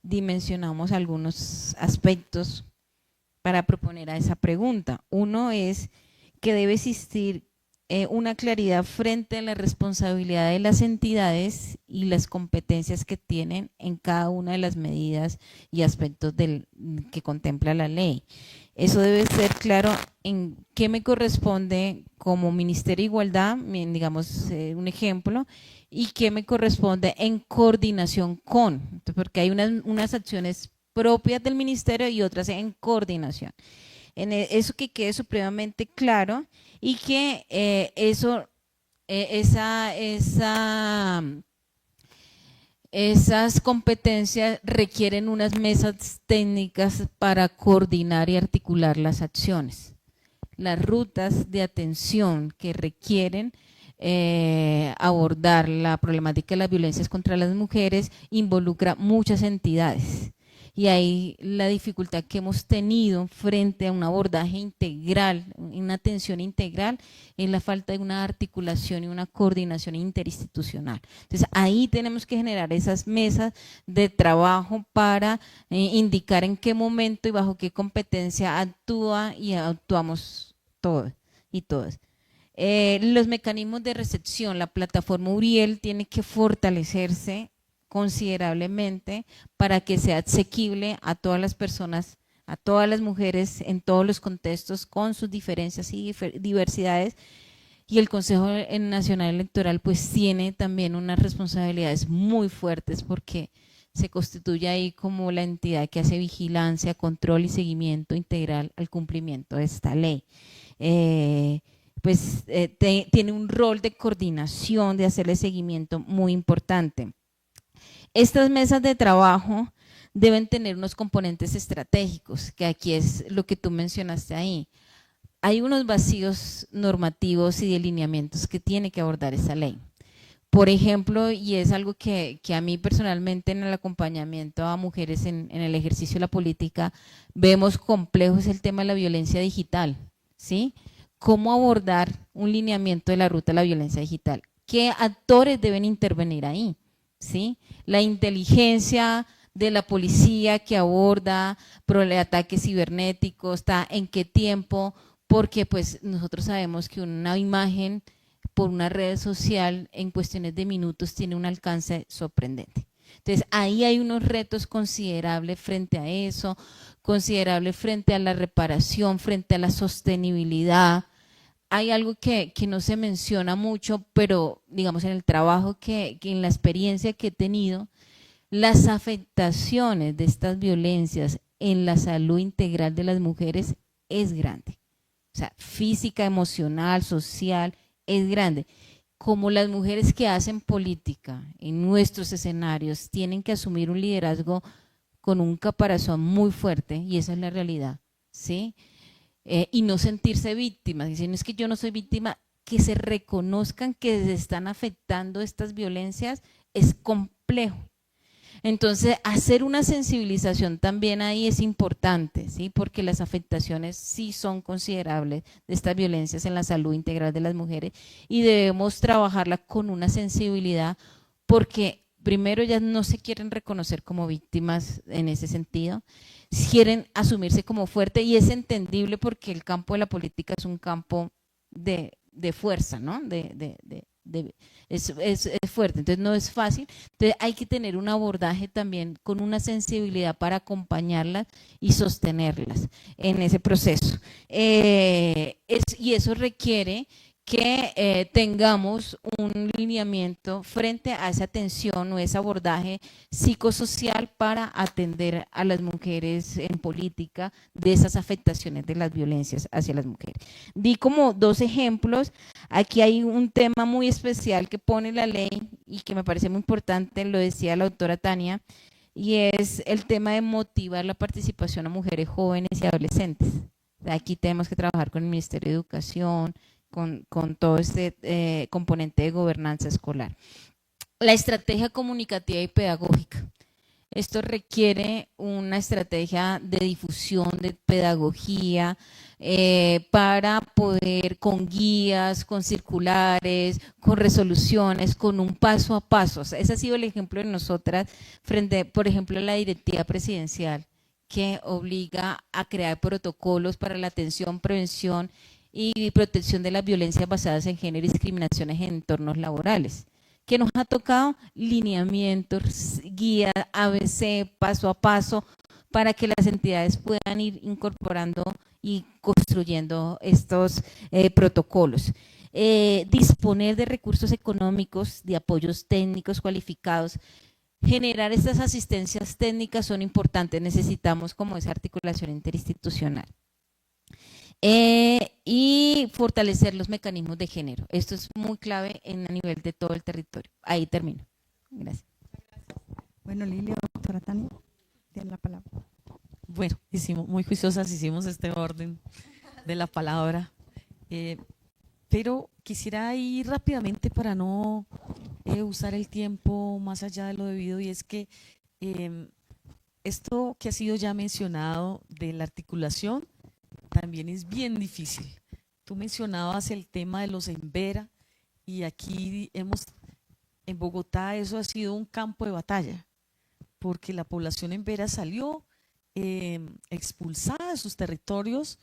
Dimensionamos algunos aspectos para proponer a esa pregunta. Uno es que debe existir una claridad frente a la responsabilidad de las entidades y las competencias que tienen en cada una de las medidas y aspectos que contempla la ley. Eso debe ser claro en qué me corresponde como Ministerio de Igualdad, digamos un ejemplo, y qué me corresponde en coordinación con, porque hay unas acciones propias del ministerio y otras en coordinación. En eso que quede supremamente claro y que esas competencias requieren unas mesas técnicas para coordinar y articular las acciones. las rutas de atención que requieren abordar la problemática de las violencias contra las mujeres involucra muchas entidades. Y ahí la dificultad que hemos tenido frente a un abordaje integral, una atención integral, es la falta de una articulación y una coordinación interinstitucional. Entonces ahí tenemos que generar esas mesas de trabajo para indicar en qué momento y bajo qué competencia actúa y actuamos todos y todas. Los mecanismos de recepción, la plataforma Uriel tiene que fortalecerse considerablemente para que sea asequible a todas las personas, a todas las mujeres en todos los contextos con sus diferencias y diversidades. Y el Consejo Nacional Electoral pues tiene también unas responsabilidades muy fuertes porque se constituye ahí como la entidad que hace vigilancia, control y seguimiento integral al cumplimiento de esta ley. Tiene un rol de coordinación, de hacerle seguimiento muy importante. Estas mesas de trabajo deben tener unos componentes estratégicos, que aquí es lo que tú mencionaste ahí. Hay unos vacíos normativos y de lineamientos que tiene que abordar esa ley. Por ejemplo, y es algo que a mí personalmente en el acompañamiento a mujeres en el ejercicio de la política, vemos complejo es el tema de la violencia digital, ¿sí? ¿Cómo abordar un lineamiento de la ruta de la violencia digital? ¿Qué actores deben intervenir ahí? ¿Sí? La inteligencia de la policía que aborda ataques cibernéticos, está en qué tiempo, porque pues nosotros sabemos que una imagen por una red social en cuestiones de minutos tiene un alcance sorprendente. Entonces ahí hay unos retos considerables frente a eso, considerables frente a la reparación, frente a la sostenibilidad. Hay algo que no se menciona mucho, pero digamos en el trabajo que en la experiencia que he tenido, las afectaciones de estas violencias en la salud integral de las mujeres es grande. O sea, física, emocional, social, es grande. Como las mujeres que hacen política en nuestros escenarios tienen que asumir un liderazgo con un caparazón muy fuerte, y esa es la realidad, ¿sí? Y no sentirse víctimas, dicen, es que yo no soy víctima, que se reconozcan que se están afectando estas violencias es complejo. Entonces, hacer una sensibilización también ahí es importante, ¿sí? Porque las afectaciones sí son considerables de estas violencias en la salud integral de las mujeres y debemos trabajarla con una sensibilidad porque primero ellas no se quieren reconocer como víctimas en ese sentido, quieren asumirse como fuerte y es entendible porque el campo de la política es un campo de fuerza, ¿no? Es fuerte, entonces no es fácil, entonces hay que tener un abordaje también con una sensibilidad para acompañarlas y sostenerlas en ese proceso. Y eso requiere que tengamos un lineamiento frente a esa atención o ese abordaje psicosocial para atender a las mujeres en política de esas afectaciones de las violencias hacia las mujeres. Di como 2 ejemplos, aquí hay un tema muy especial que pone la ley y que me parece muy importante, lo decía la doctora Tania, y es el tema de motivar la participación a mujeres jóvenes y adolescentes. Aquí tenemos que trabajar con el Ministerio de Educación, con todo este componente de gobernanza escolar. La estrategia comunicativa y pedagógica. Esto requiere una estrategia de difusión, de pedagogía, para poder con guías, con circulares, con resoluciones, con un paso a paso. O sea, ese ha sido el ejemplo de nosotras frente, por ejemplo, a la directiva presidencial que obliga a crear protocolos para la atención, prevención y protección de las violencias basadas en género y discriminaciones en entornos laborales. ¿Qué nos ha tocado? Lineamientos, guía, ABC, paso a paso, para que las entidades puedan ir incorporando y construyendo estos protocolos. Disponer de recursos económicos, de apoyos técnicos cualificados, generar estas asistencias técnicas son importantes, necesitamos como esa articulación interinstitucional. Y fortalecer los mecanismos de género. Esto es muy clave a nivel de todo el territorio. Ahí termino. Gracias. Bueno, Lilia, doctora Tania, tiene la palabra. Bueno, muy juiciosas hicimos este orden de la palabra. Eh, pero quisiera ir rápidamente para no usar el tiempo más allá de lo debido, y es que esto que ha sido ya mencionado de la articulación también es bien difícil. Tú mencionabas el tema de los Embera, y aquí en Bogotá eso ha sido un campo de batalla, porque la población Embera salió expulsada de sus territorios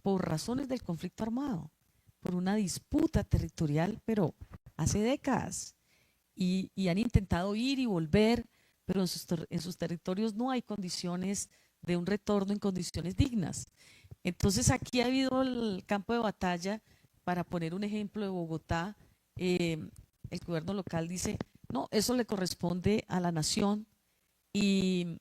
por razones del conflicto armado, por una disputa territorial, pero hace décadas, y han intentado ir y volver, pero en sus territorios no hay condiciones de un retorno en condiciones dignas. Entonces aquí ha habido el campo de batalla. Para poner un ejemplo de Bogotá, el gobierno local dice, no, eso le corresponde a la nación, y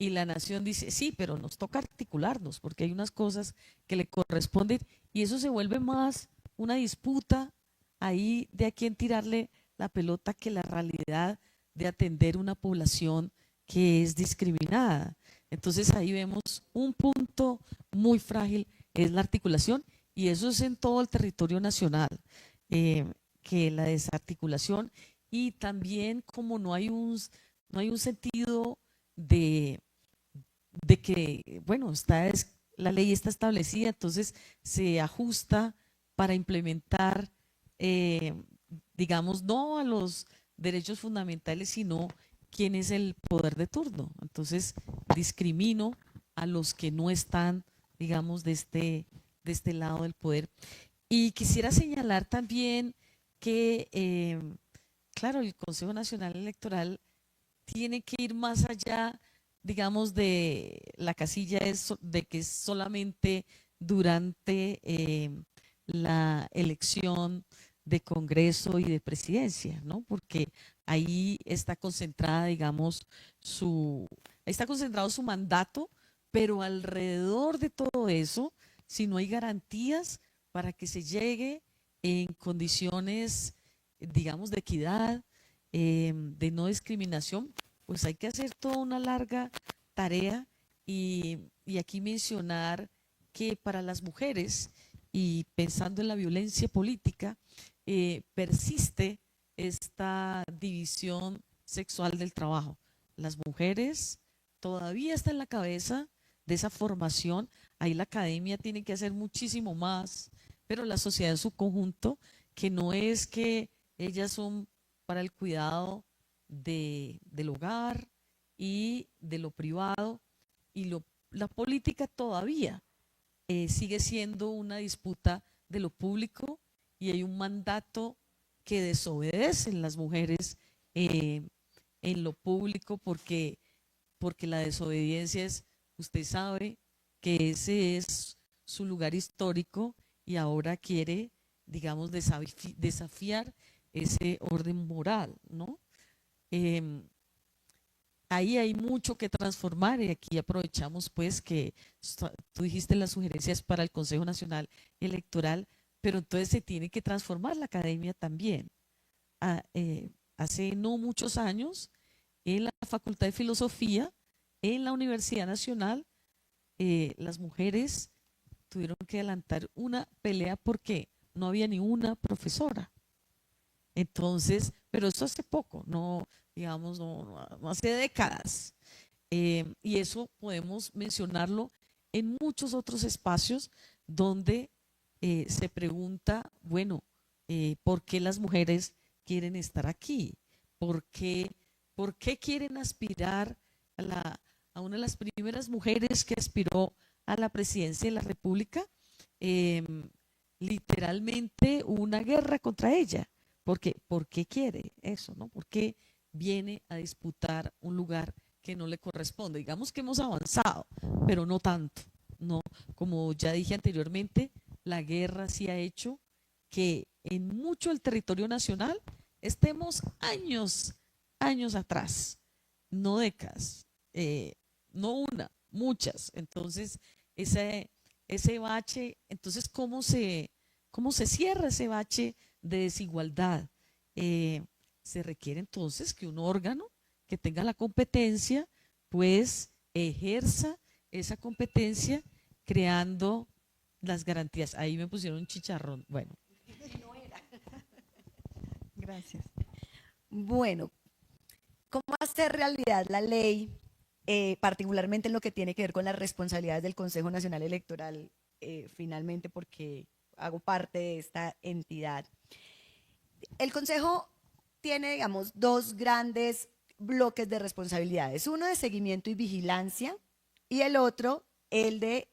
la nación dice, sí, pero nos toca articularnos porque hay unas cosas que le corresponden, y eso se vuelve más una disputa ahí de a quién tirarle la pelota que la realidad de atender una población que es discriminada. Entonces ahí vemos un punto muy frágil, es la articulación, y eso es en todo el territorio nacional, que la desarticulación, y también como no hay un sentido de que, bueno, la ley está establecida, entonces se ajusta para implementar, digamos, no a los derechos fundamentales, sino quién es el poder de turno. Entonces discrimino a los que no están, digamos, de este lado del poder. Y quisiera señalar también que, claro, el Consejo Nacional Electoral tiene que ir más allá, digamos, de la casilla de que es solamente durante la elección de Congreso y de presidencia, ¿no? Porque ahí está concentrada, digamos, ahí está concentrado su mandato, pero alrededor de todo eso, si no hay garantías para que se llegue en condiciones, digamos, de equidad, de no discriminación, pues hay que hacer toda una larga tarea, y aquí mencionar que para las mujeres, y pensando en la violencia política, persiste esta división sexual del trabajo. Las mujeres todavía están en la cabeza de esa formación. Ahí la academia tiene que hacer muchísimo más, pero la sociedad en su conjunto, que no es que ellas son para el cuidado del hogar y de lo privado, y la política todavía sigue siendo una disputa de lo público, y hay un mandato que desobedecen las mujeres en lo público, porque la desobediencia es, usted sabe que ese es su lugar histórico, y ahora quiere, digamos, desafiar ese orden moral, ¿no? Ahí hay mucho que transformar, y aquí aprovechamos pues que tú dijiste las sugerencias para el Consejo Nacional Electoral, pero entonces se tiene que transformar la academia también. Hace no muchos años, en la Facultad de Filosofía, en la Universidad Nacional, las mujeres tuvieron que adelantar una pelea porque no había ni una profesora. Entonces, pero eso hace poco, no, digamos, no hace décadas. Y eso podemos mencionarlo en muchos otros espacios donde se pregunta, bueno, ¿por qué las mujeres quieren estar aquí? ¿Por qué quieren aspirar a una de las primeras mujeres que aspiró a la presidencia de la República? Literalmente una guerra contra ella. ¿Por qué quiere eso, no? ¿Por qué viene a disputar un lugar que no le corresponde? Digamos que hemos avanzado, pero no tanto, ¿no? Como ya dije anteriormente, la guerra sí ha hecho que en mucho del territorio nacional estemos años atrás, no décadas, no una, muchas. Entonces, ese bache, entonces, ¿cómo se cierra ese bache de desigualdad? Se requiere entonces que un órgano que tenga la competencia, pues ejerza esa competencia creando las garantías. Ahí me pusieron un chicharrón. Bueno, Gracias. Bueno, ¿cómo hacer realidad la ley, particularmente en lo que tiene que ver con las responsabilidades del Consejo Nacional Electoral, finalmente porque hago parte de esta entidad? El Consejo tiene, digamos, dos grandes bloques de responsabilidades, uno de seguimiento y vigilancia y el otro, el de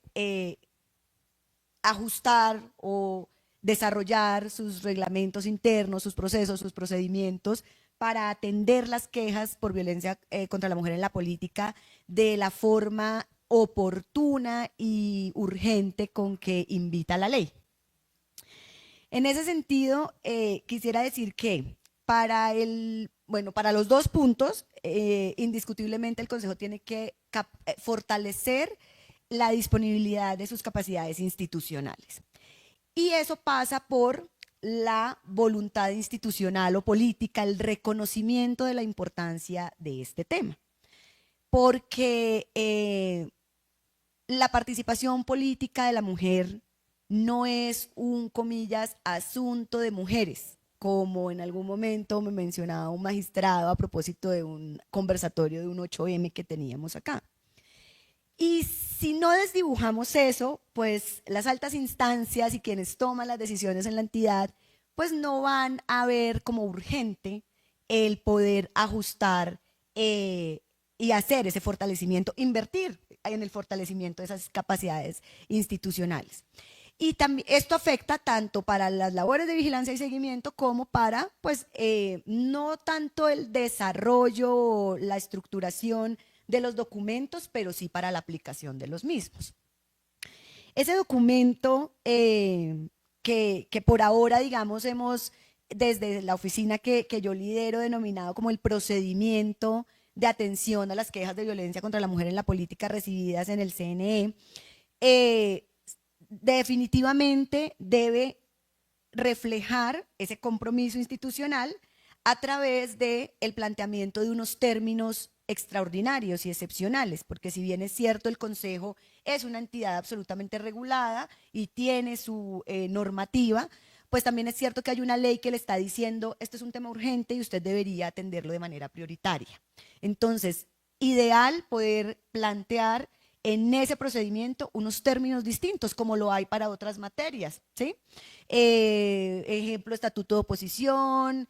ajustar o desarrollar sus reglamentos internos, sus procesos, sus procedimientos para atender las quejas por violencia contra la mujer en la política de la forma oportuna y urgente con que invita la ley. En ese sentido, quisiera decir que para los dos puntos, indiscutiblemente el Consejo tiene que fortalecer la disponibilidad de sus capacidades institucionales. Y eso pasa por la voluntad institucional o política, el reconocimiento de la importancia de este tema. Porque la participación política de la mujer no es un, comillas, asunto de mujeres, como en algún momento me mencionaba un magistrado a propósito de un conversatorio de un 8M que teníamos acá. Y si no desdibujamos eso, pues las altas instancias y quienes toman las decisiones en la entidad, pues no van a ver como urgente el poder ajustar y hacer ese fortalecimiento, invertir en el fortalecimiento de esas capacidades institucionales. Y también esto afecta tanto para las labores de vigilancia y seguimiento como para, pues, no tanto el desarrollo, la estructuración de los documentos, pero sí para la aplicación de los mismos. Ese documento que por ahora, digamos, hemos, desde la oficina que yo lidero, denominado como el procedimiento de atención a las quejas de violencia contra la mujer en la política recibidas en el CNE, definitivamente debe reflejar ese compromiso institucional a través del planteamiento de unos términos extraordinarios y excepcionales, porque si bien es cierto el Consejo es una entidad absolutamente regulada y tiene su normativa, pues también es cierto que hay una ley que le está diciendo este es un tema urgente y usted debería atenderlo de manera prioritaria. Entonces, ideal poder plantear en ese procedimiento unos términos distintos, como lo hay para otras materias, ¿sí? Ejemplo, estatuto de oposición,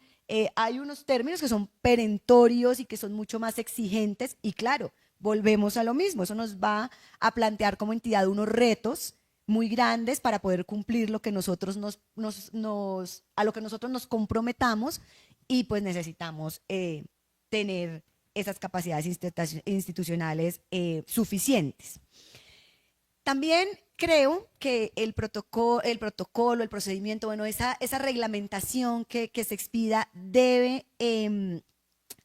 hay unos términos que son perentorios y que son mucho más exigentes y claro, volvemos a lo mismo, eso nos va a plantear como entidad unos retos muy grandes para poder cumplir lo que nosotros a lo que nosotros nos comprometamos y pues necesitamos tener esas capacidades institucionales suficientes. También creo que el protocolo, el procedimiento, bueno, esa reglamentación que se expida debe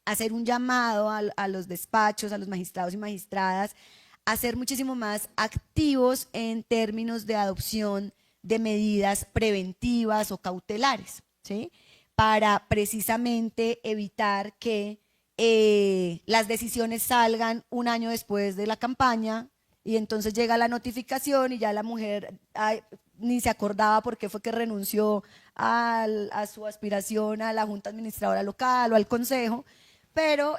hacer un llamado a los despachos, a los magistrados y magistradas, a ser muchísimo más activos en términos de adopción de medidas preventivas o cautelares, ¿sí? Para precisamente evitar que las decisiones salgan un año después de la campaña y entonces llega la notificación y ya la mujer ni se acordaba por qué fue que renunció a su aspiración a la Junta Administradora Local o al Consejo, pero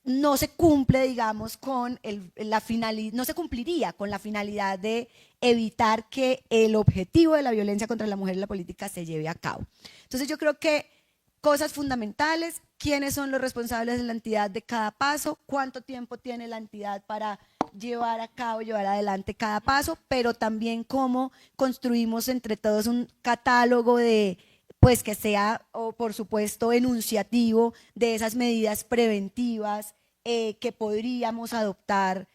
no se cumple, digamos, con la finalidad, no se cumpliría con la finalidad de evitar que el objetivo de la violencia contra la mujer en la política se lleve a cabo. Entonces yo creo que cosas fundamentales, quiénes son los responsables de la entidad de cada paso, cuánto tiempo tiene la entidad para llevar a cabo, llevar adelante cada paso, pero también cómo construimos entre todos un catálogo de, pues que sea, por supuesto, enunciativo de esas medidas preventivas que podríamos adoptar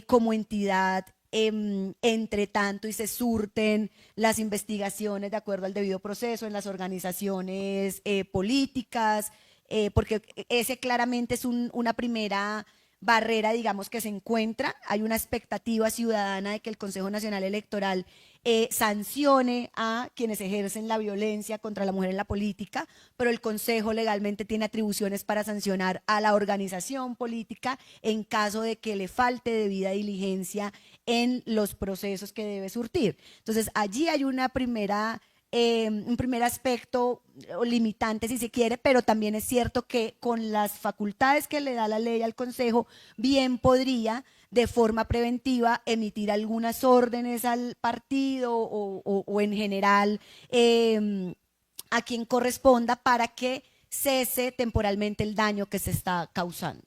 como entidad entre tanto y se surten las investigaciones de acuerdo al debido proceso en las organizaciones políticas, porque ese claramente es una primera barrera, digamos, que se encuentra. Hay una expectativa ciudadana de que el Consejo Nacional Electoral sancione a quienes ejercen la violencia contra la mujer en la política, pero el Consejo legalmente tiene atribuciones para sancionar a la organización política en caso de que le falte debida diligencia en los procesos que debe surtir. Entonces, allí hay una primera, un primer aspecto o limitante, si se quiere, pero también es cierto que con las facultades que le da la ley al Consejo, bien podría de forma preventiva emitir algunas órdenes al partido o en general a quien corresponda para que cese temporalmente el daño que se está causando.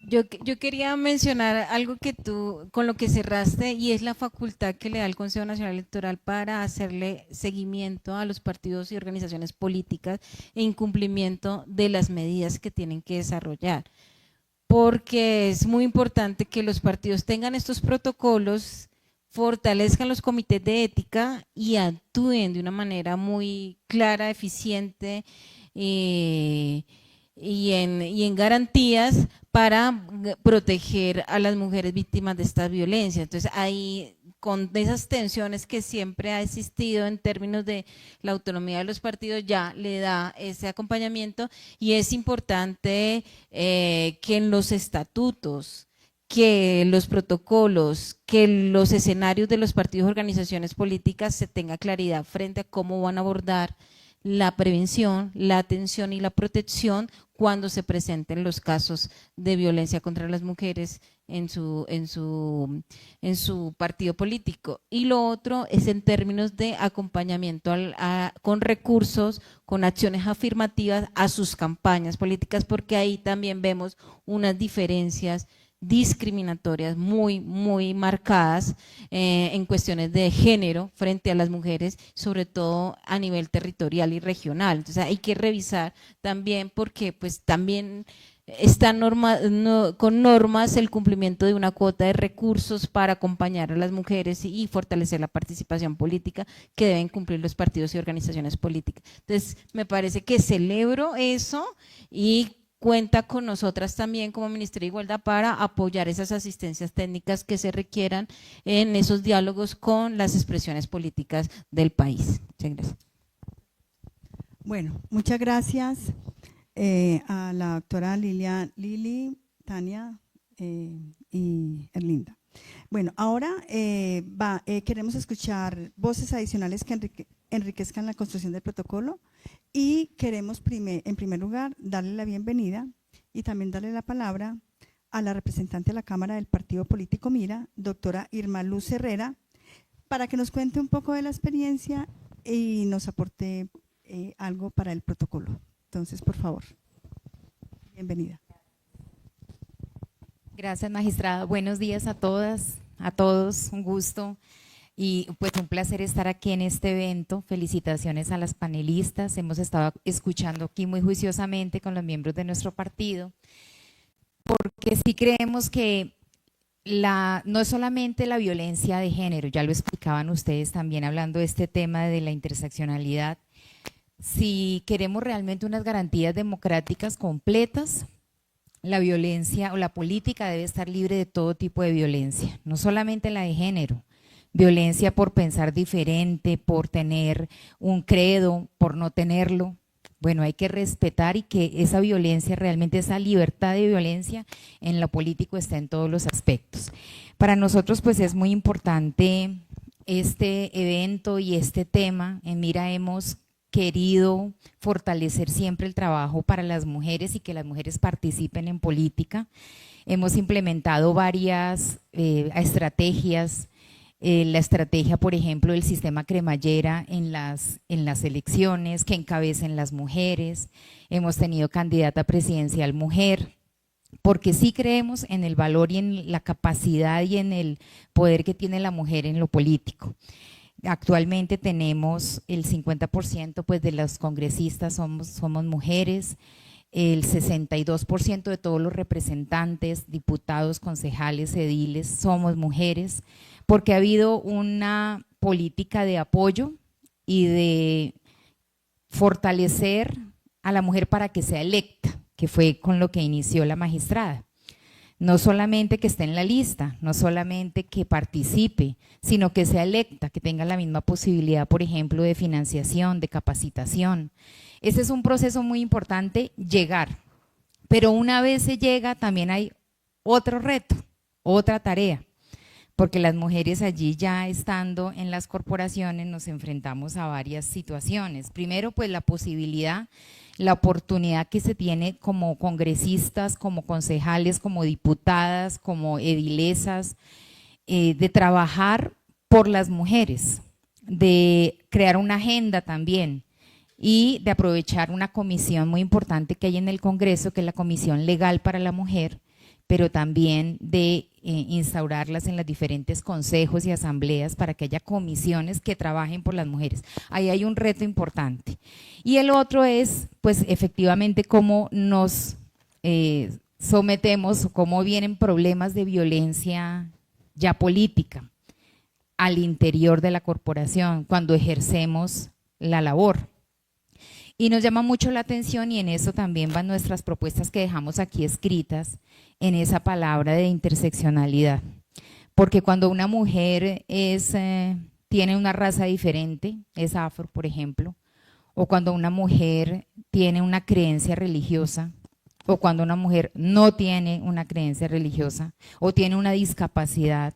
Yo quería mencionar algo que tú, con lo que cerraste, y es la facultad que le da el Consejo Nacional Electoral para hacerle seguimiento a los partidos y organizaciones políticas e incumplimiento de las medidas que tienen que desarrollar. Porque es muy importante que los partidos tengan estos protocolos, fortalezcan los comités de ética y actúen de una manera muy clara, eficiente y en garantías para proteger a las mujeres víctimas de esta violencia. Entonces, ahí, con esas tensiones que siempre ha existido en términos de la autonomía de los partidos, ya le da ese acompañamiento, y es importante que en los estatutos, que los protocolos, que los escenarios de los partidos y organizaciones políticas se tenga claridad frente a cómo van a abordar la prevención, la atención y la protección cuando se presenten los casos de violencia contra las mujeres en su partido político. Y lo otro es en términos de acompañamiento con recursos, con acciones afirmativas a sus campañas políticas, porque ahí también vemos unas diferencias discriminatorias muy marcadas en cuestiones de género frente a las mujeres, sobre todo a nivel territorial y regional. Entonces hay que revisar también, porque pues también está con normas el cumplimiento de una cuota de recursos para acompañar a las mujeres y fortalecer la participación política que deben cumplir los partidos y organizaciones políticas. Entonces me parece que celebro eso, y cuenta con nosotras también como Ministerio de Igualdad para apoyar esas asistencias técnicas que se requieran en esos diálogos con las expresiones políticas del país. Muchas gracias. Bueno, muchas gracias a la doctora Lili, Tania y Erlinda. Bueno, ahora queremos escuchar voces adicionales que enriquezcan la construcción del protocolo, y queremos en primer lugar darle la bienvenida y también darle la palabra a la representante de la Cámara del Partido Político Mira, doctora Irma Luz Herrera, para que nos cuente un poco de la experiencia y nos aporte algo para el protocolo. Entonces, por favor, bienvenida. Gracias, magistrada. Buenos días a todas, a todos, un gusto y pues un placer estar aquí en este evento. Felicitaciones a las panelistas. Hemos estado escuchando aquí muy juiciosamente con los miembros de nuestro partido, porque sí creemos que no es solamente la violencia de género, ya lo explicaban ustedes también hablando de este tema de la interseccionalidad. Si queremos realmente unas garantías democráticas completas, la violencia o la política debe estar libre de todo tipo de violencia, no solamente la de género, violencia por pensar diferente, por tener un credo, por no tenerlo. Bueno, hay que respetar y que esa violencia, realmente esa libertad de violencia en lo político está en todos los aspectos. Para nosotros pues es muy importante este evento y este tema. En Mira hemos querido fortalecer siempre el trabajo para las mujeres y que las mujeres participen en política. Hemos implementado varias estrategias. La estrategia, por ejemplo, del sistema cremallera en las elecciones, que encabecen las mujeres. Hemos tenido candidata presidencial mujer, porque sí creemos en el valor y en la capacidad y en el poder que tiene la mujer en lo político. Actualmente tenemos el 50% pues, de los congresistas somos mujeres, el 62% de todos los representantes, diputados, concejales, ediles, somos mujeres, porque ha habido una política de apoyo y de fortalecer a la mujer para que sea electa, que fue con lo que inició la magistrada. No solamente que esté en la lista, no solamente que participe, sino que sea electa, que tenga la misma posibilidad, por ejemplo, de financiación, de capacitación. Ese es un proceso muy importante, llegar. Pero una vez se llega, también hay otro reto, otra tarea, porque las mujeres allí ya estando en las corporaciones nos enfrentamos a varias situaciones. Primero, pues la posibilidad, la oportunidad que se tiene como congresistas, como concejales, como diputadas, como edilesas, de trabajar por las mujeres, de crear una agenda también y de aprovechar una comisión muy importante que hay en el Congreso, que es la Comisión Legal para la Mujer, pero también de instaurarlas en los diferentes consejos y asambleas para que haya comisiones que trabajen por las mujeres. Ahí hay un reto importante. Y el otro es, pues, efectivamente, cómo nos sometemos, cómo vienen problemas de violencia ya política al interior de la corporación cuando ejercemos la labor. Y nos llama mucho la atención, y en eso también van nuestras propuestas que dejamos aquí escritas, en esa palabra de interseccionalidad. Porque cuando una mujer tiene una raza diferente, es afro, por ejemplo, o cuando una mujer tiene una creencia religiosa, o cuando una mujer no tiene una creencia religiosa, o tiene una discapacidad,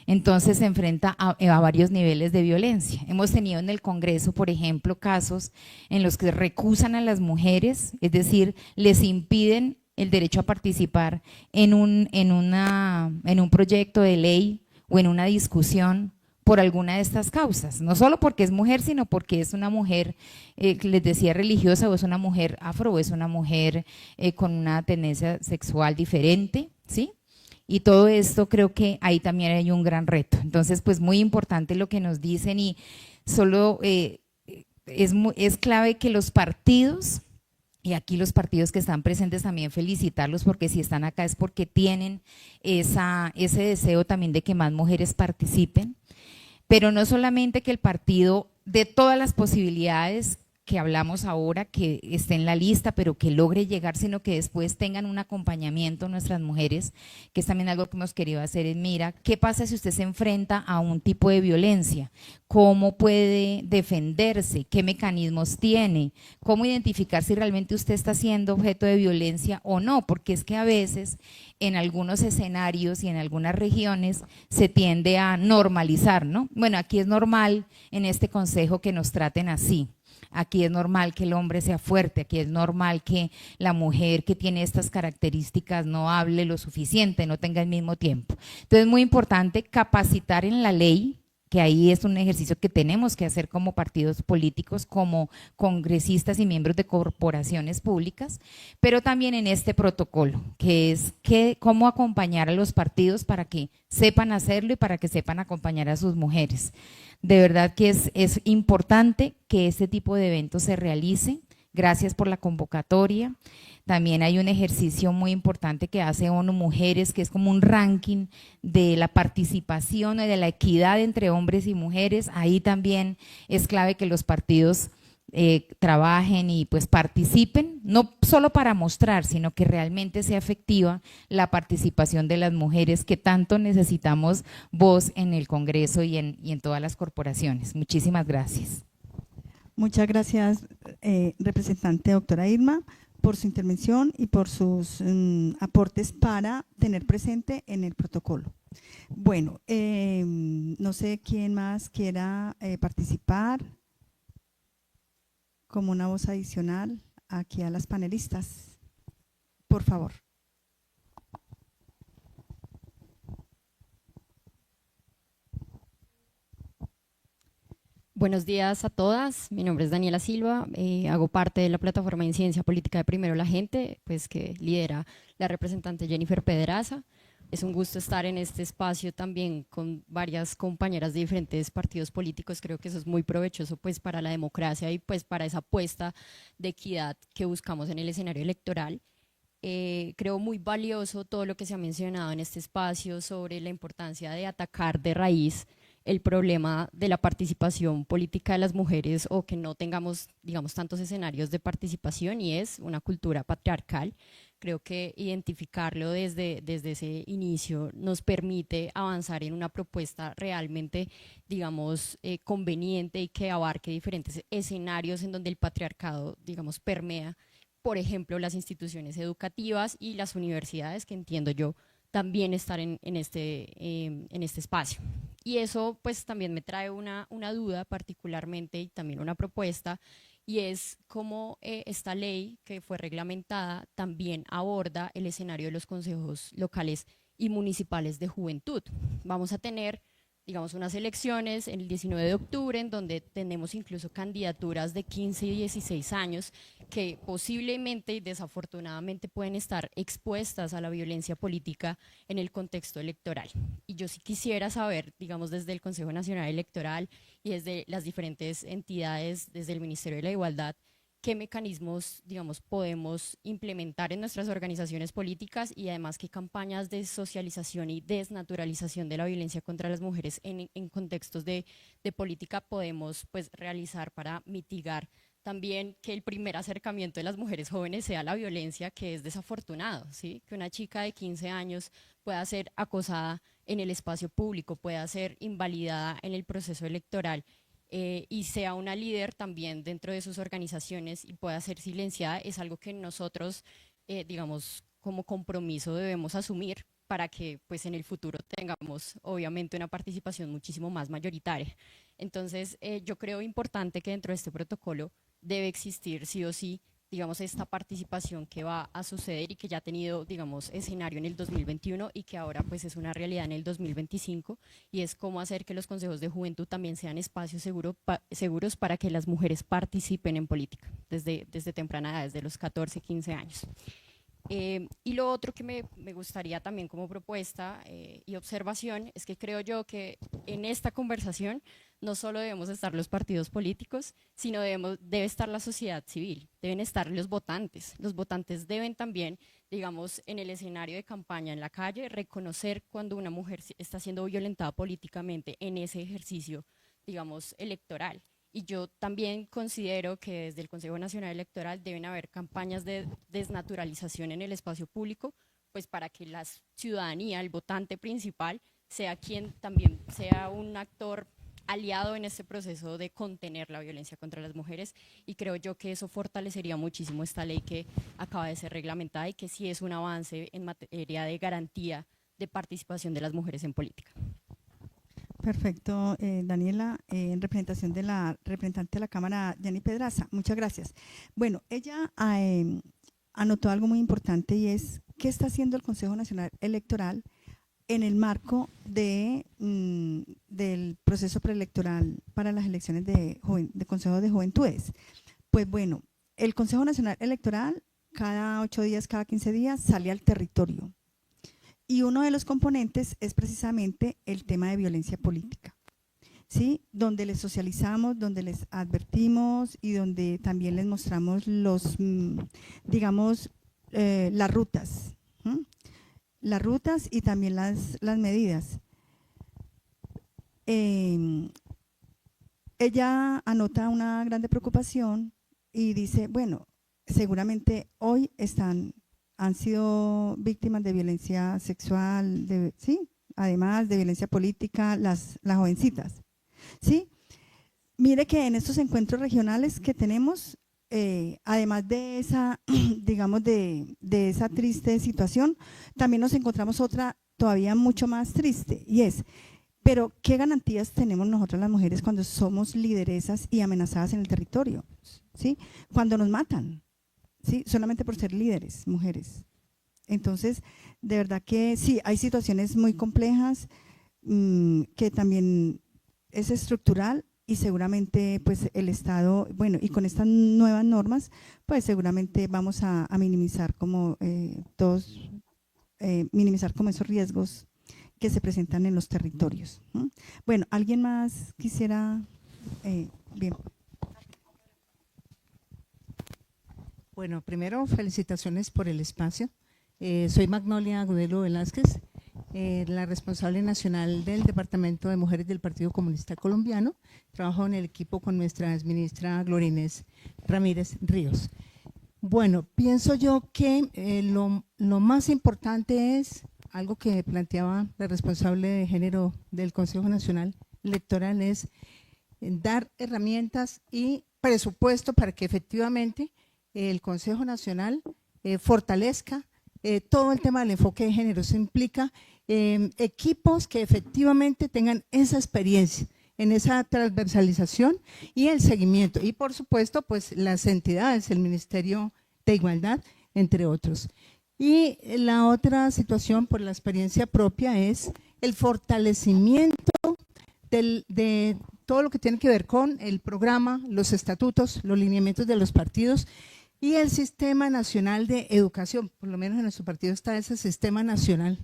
entonces se enfrenta a varios niveles de violencia. Hemos tenido en el Congreso, por ejemplo, casos en los que recusan a las mujeres, es decir, les impiden el derecho a participar en un proyecto de ley o en una discusión por alguna de estas causas, no solo porque es mujer, sino porque es una mujer, les decía, religiosa, o es una mujer afro, o es una mujer con una tendencia sexual diferente, ¿sí? Y todo esto creo que ahí también hay un gran reto. Entonces, pues muy importante lo que nos dicen, y solo es clave que los partidos, y aquí los partidos que están presentes también felicitarlos, porque si están acá es porque tienen ese deseo también de que más mujeres participen, pero no solamente que el partido de todas las posibilidades que hablamos ahora, que esté en la lista, pero que logre llegar, sino que después tengan un acompañamiento nuestras mujeres, que es también algo que hemos querido hacer en Mira. ¿Qué pasa si usted se enfrenta a un tipo de violencia? ¿Cómo puede defenderse? ¿Qué mecanismos tiene? ¿Cómo identificar si realmente usted está siendo objeto de violencia o no? Porque es que a veces en algunos escenarios y en algunas regiones se tiende a normalizar, ¿no? Bueno, aquí es normal en este consejo que nos traten así. Aquí es normal que el hombre sea fuerte, aquí es normal que la mujer que tiene estas características no hable lo suficiente, no tenga el mismo tiempo. Entonces es muy importante capacitar en la ley, que ahí es un ejercicio que tenemos que hacer como partidos políticos, como congresistas y miembros de corporaciones públicas, pero también en este protocolo, que es cómo acompañar a los partidos para que sepan hacerlo y para que sepan acompañar a sus mujeres. De verdad que es importante que este tipo de eventos se realicen. Gracias por la convocatoria. También hay un ejercicio muy importante que hace ONU Mujeres, que es como un ranking de la participación y de la equidad entre hombres y mujeres. Ahí también es clave que los partidos trabajen y pues participen, no solo para mostrar, sino que realmente sea efectiva la participación de las mujeres, que tanto necesitamos voz en el Congreso y en todas las corporaciones. Muchísimas gracias. Muchas gracias, representante doctora Irma, por su intervención y por sus aportes para tener presente en el protocolo. Bueno, no sé quién más quiera participar como una voz adicional aquí a las panelistas. Por favor. Buenos días a todas, mi nombre es Daniela Silva, hago parte de la plataforma de Incidencia Política de Primero la Gente, pues que lidera la representante Jennifer Pedraza. Es un gusto estar en este espacio también con varias compañeras de diferentes partidos políticos. Creo que eso es muy provechoso pues para la democracia y pues para esa apuesta de equidad que buscamos en el escenario electoral. Creo muy valioso todo lo que se ha mencionado en este espacio sobre la importancia de atacar de raíz el problema de la participación política de las mujeres, o que no tengamos, digamos, tantos escenarios de participación, y es una cultura patriarcal. Creo que identificarlo desde ese inicio nos permite avanzar en una propuesta realmente, digamos, conveniente y que abarque diferentes escenarios en donde el patriarcado, digamos, permea, por ejemplo, las instituciones educativas y las universidades, que entiendo yo también estar en este espacio. Y eso pues también me trae una duda particularmente y también una propuesta, y es cómo esta ley que fue reglamentada también aborda el escenario de los consejos locales y municipales de juventud. Vamos a tener, digamos, unas elecciones el 19 de octubre en donde tenemos incluso candidaturas de 15 y 16 años que posiblemente y desafortunadamente pueden estar expuestas a la violencia política en el contexto electoral. Y yo sí quisiera saber, digamos, desde el Consejo Nacional Electoral y desde las diferentes entidades, desde el Ministerio de la Igualdad, qué mecanismos, digamos, podemos implementar en nuestras organizaciones políticas y además qué campañas de socialización y desnaturalización de la violencia contra las mujeres en contextos de política podemos pues realizar para mitigar también que el primer acercamiento de las mujeres jóvenes sea la violencia, que es desafortunado, ¿sí? Que una chica de 15 años pueda ser acosada en el espacio público, pueda ser invalidada en el proceso electoral, y sea una líder también dentro de sus organizaciones y pueda ser silenciada, es algo que nosotros, digamos, como compromiso debemos asumir para que pues en el futuro tengamos obviamente una participación muchísimo más mayoritaria. Entonces yo creo importante que dentro de este protocolo debe existir sí o sí, digamos, esta participación que va a suceder y que ya ha tenido, digamos, escenario en el 2021 y que ahora pues es una realidad en el 2025, y es cómo hacer que los consejos de juventud también sean espacios seguros para que las mujeres participen en política desde temprana edad, desde los 14, 15 años. Y lo otro que me gustaría también como propuesta y observación es que creo yo que en esta conversación no solo debemos estar los partidos políticos, sino debe estar la sociedad civil, deben estar los votantes. Los votantes deben también, digamos, en el escenario de campaña en la calle, reconocer cuando una mujer está siendo violentada políticamente en ese ejercicio, digamos, electoral. Y yo también considero que desde el Consejo Nacional Electoral deben haber campañas de desnaturalización en el espacio público, pues para que la ciudadanía, el votante principal, sea quien también sea un actor aliado en este proceso de contener la violencia contra las mujeres, y creo yo que eso fortalecería muchísimo esta ley que acaba de ser reglamentada y que sí es un avance en materia de garantía de participación de las mujeres en política. Perfecto, Daniela, en representación de la representante de la Cámara, Jenny Pedraza, muchas gracias. Bueno, ella anotó algo muy importante, y es qué está haciendo el Consejo Nacional Electoral en el marco del proceso preelectoral para las elecciones de Consejo de Juventudes. Pues bueno, el Consejo Nacional Electoral cada 8 días, cada 15 días sale al territorio. Y uno de los componentes es precisamente el tema de violencia política, ¿sí? Donde les socializamos, donde les advertimos y donde también les mostramos digamos, las rutas, ¿sí? Las rutas y también las medidas. Ella anota una grande preocupación y dice, bueno, seguramente hoy han sido víctimas de violencia sexual, ¿sí? Además de violencia política, las jovencitas, ¿sí? Mire que en estos encuentros regionales que tenemos, además de esa, digamos, de esa triste situación, también nos encontramos otra todavía mucho más triste, y es, pero ¿qué garantías tenemos nosotras las mujeres cuando somos lideresas y amenazadas en el territorio? ¿Sí? Cuando nos matan, ¿sí? Solamente por ser líderes, mujeres. Entonces, de verdad que sí, hay situaciones muy complejas, que también es estructural, y seguramente pues el Estado, bueno, y con estas nuevas normas, pues seguramente vamos a minimizar como minimizar como esos riesgos que se presentan en los territorios, ¿no? Bueno, ¿alguien más quisiera? Bien. Bueno, primero, felicitaciones por el espacio. Soy Magnolia Agudelo Velázquez, la responsable nacional del Departamento de Mujeres del Partido Comunista Colombiano. Trabajo en el equipo con nuestra exministra Gloria Inés Ramírez Ríos. Bueno, pienso yo que lo más importante es algo que planteaba la responsable de género del Consejo Nacional Electoral, es dar herramientas y presupuesto para que efectivamente el Consejo Nacional fortalezca todo el tema del enfoque de género. Eso implica equipos que efectivamente tengan esa experiencia en esa transversalización y el seguimiento. Y por supuesto, pues las entidades, el Ministerio de Igualdad, entre otros. Y la otra situación por la experiencia propia es el fortalecimiento de todo lo que tiene que ver con el programa, los estatutos, los lineamientos de los partidos y el Sistema Nacional de Educación. Por lo menos en nuestro partido está ese Sistema Nacional,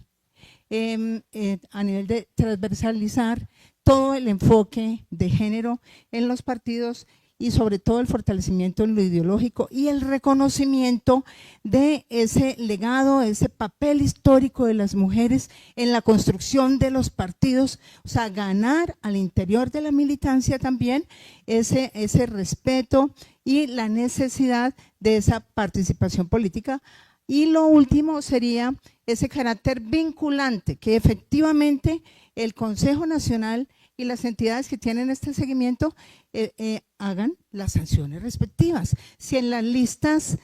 a nivel de transversalizar todo el enfoque de género en los partidos y sobre todo el fortalecimiento en lo ideológico y el reconocimiento de ese legado, ese papel histórico de las mujeres en la construcción de los partidos, o sea, ganar al interior de la militancia también ese respeto y la necesidad de esa participación política. Y lo último sería ese carácter vinculante, que efectivamente el Consejo Nacional y las entidades que tienen este seguimiento hagan las sanciones respectivas. Si en las listas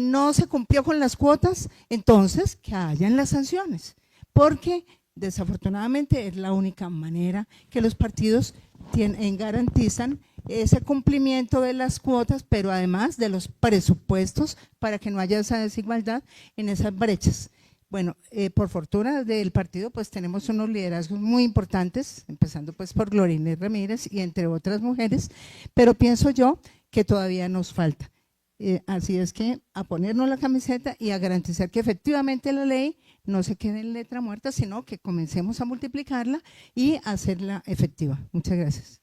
no se cumplió con las cuotas, entonces que hayan las sanciones, porque desafortunadamente es la única manera que los partidos garantizan ese cumplimiento de las cuotas, pero además de los presupuestos para que no haya esa desigualdad en esas brechas. Bueno, por fortuna del partido pues tenemos unos liderazgos muy importantes, empezando pues por Gloria Inés Ramírez y entre otras mujeres, pero pienso yo que todavía nos falta. Así es que a ponernos la camiseta y a garantizar que efectivamente la ley no se quede en letra muerta, sino que comencemos a multiplicarla y a hacerla efectiva. Muchas gracias.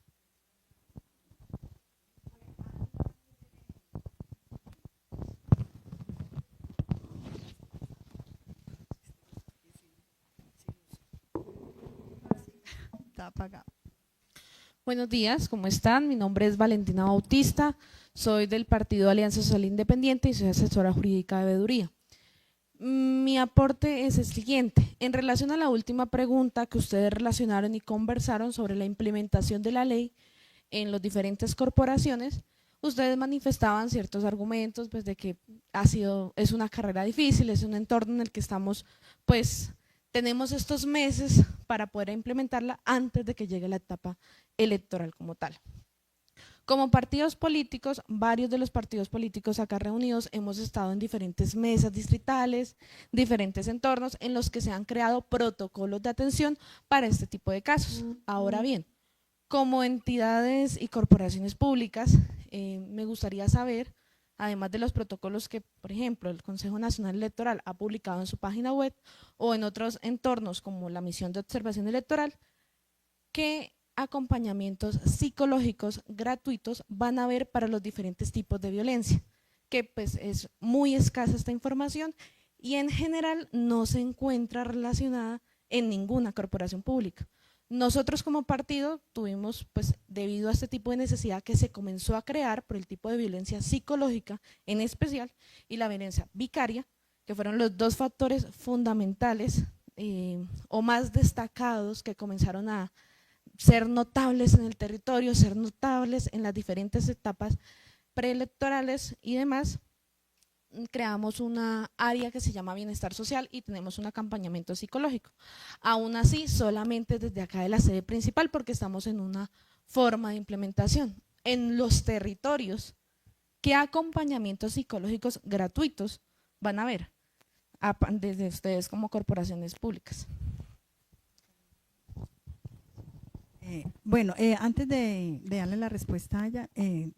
Está apagado. Buenos días, ¿cómo están? Mi nombre es Valentina Bautista, soy del Partido Alianza Social Independiente y soy asesora jurídica de veeduría. Mi aporte es el siguiente. En relación a la última pregunta que ustedes relacionaron y conversaron sobre la implementación de la ley en las diferentes corporaciones, ustedes manifestaban ciertos argumentos pues, de que es una carrera difícil, es un entorno en el que estamos, pues tenemos estos meses para poder implementarla antes de que llegue la etapa electoral como tal. Como partidos políticos, varios de los partidos políticos acá reunidos hemos estado en diferentes mesas distritales, diferentes entornos en los que se han creado protocolos de atención para este tipo de casos. Ahora bien, como entidades y corporaciones públicas, me gustaría saber, además de los protocolos que, por ejemplo, el Consejo Nacional Electoral ha publicado en su página web o en otros entornos como la misión de observación electoral, ¿qué acompañamientos psicológicos gratuitos van a haber para los diferentes tipos de violencia? Que pues es muy escasa esta información y en general no se encuentra relacionada en ninguna corporación pública. Nosotros como partido tuvimos, pues debido a este tipo de necesidad que se comenzó a crear por el tipo de violencia psicológica en especial y la violencia vicaria, que fueron los dos factores fundamentales o más destacados que comenzaron a ser notables en el territorio, ser notables en las diferentes etapas preelectorales y demás. Creamos una área que se llama bienestar social y tenemos un acompañamiento psicológico. Aún así, solamente desde acá de la sede principal porque estamos en una forma de implementación. En los territorios, ¿qué acompañamientos psicológicos gratuitos van a haber desde ustedes como corporaciones públicas? Bueno, antes de darle la respuesta a ella,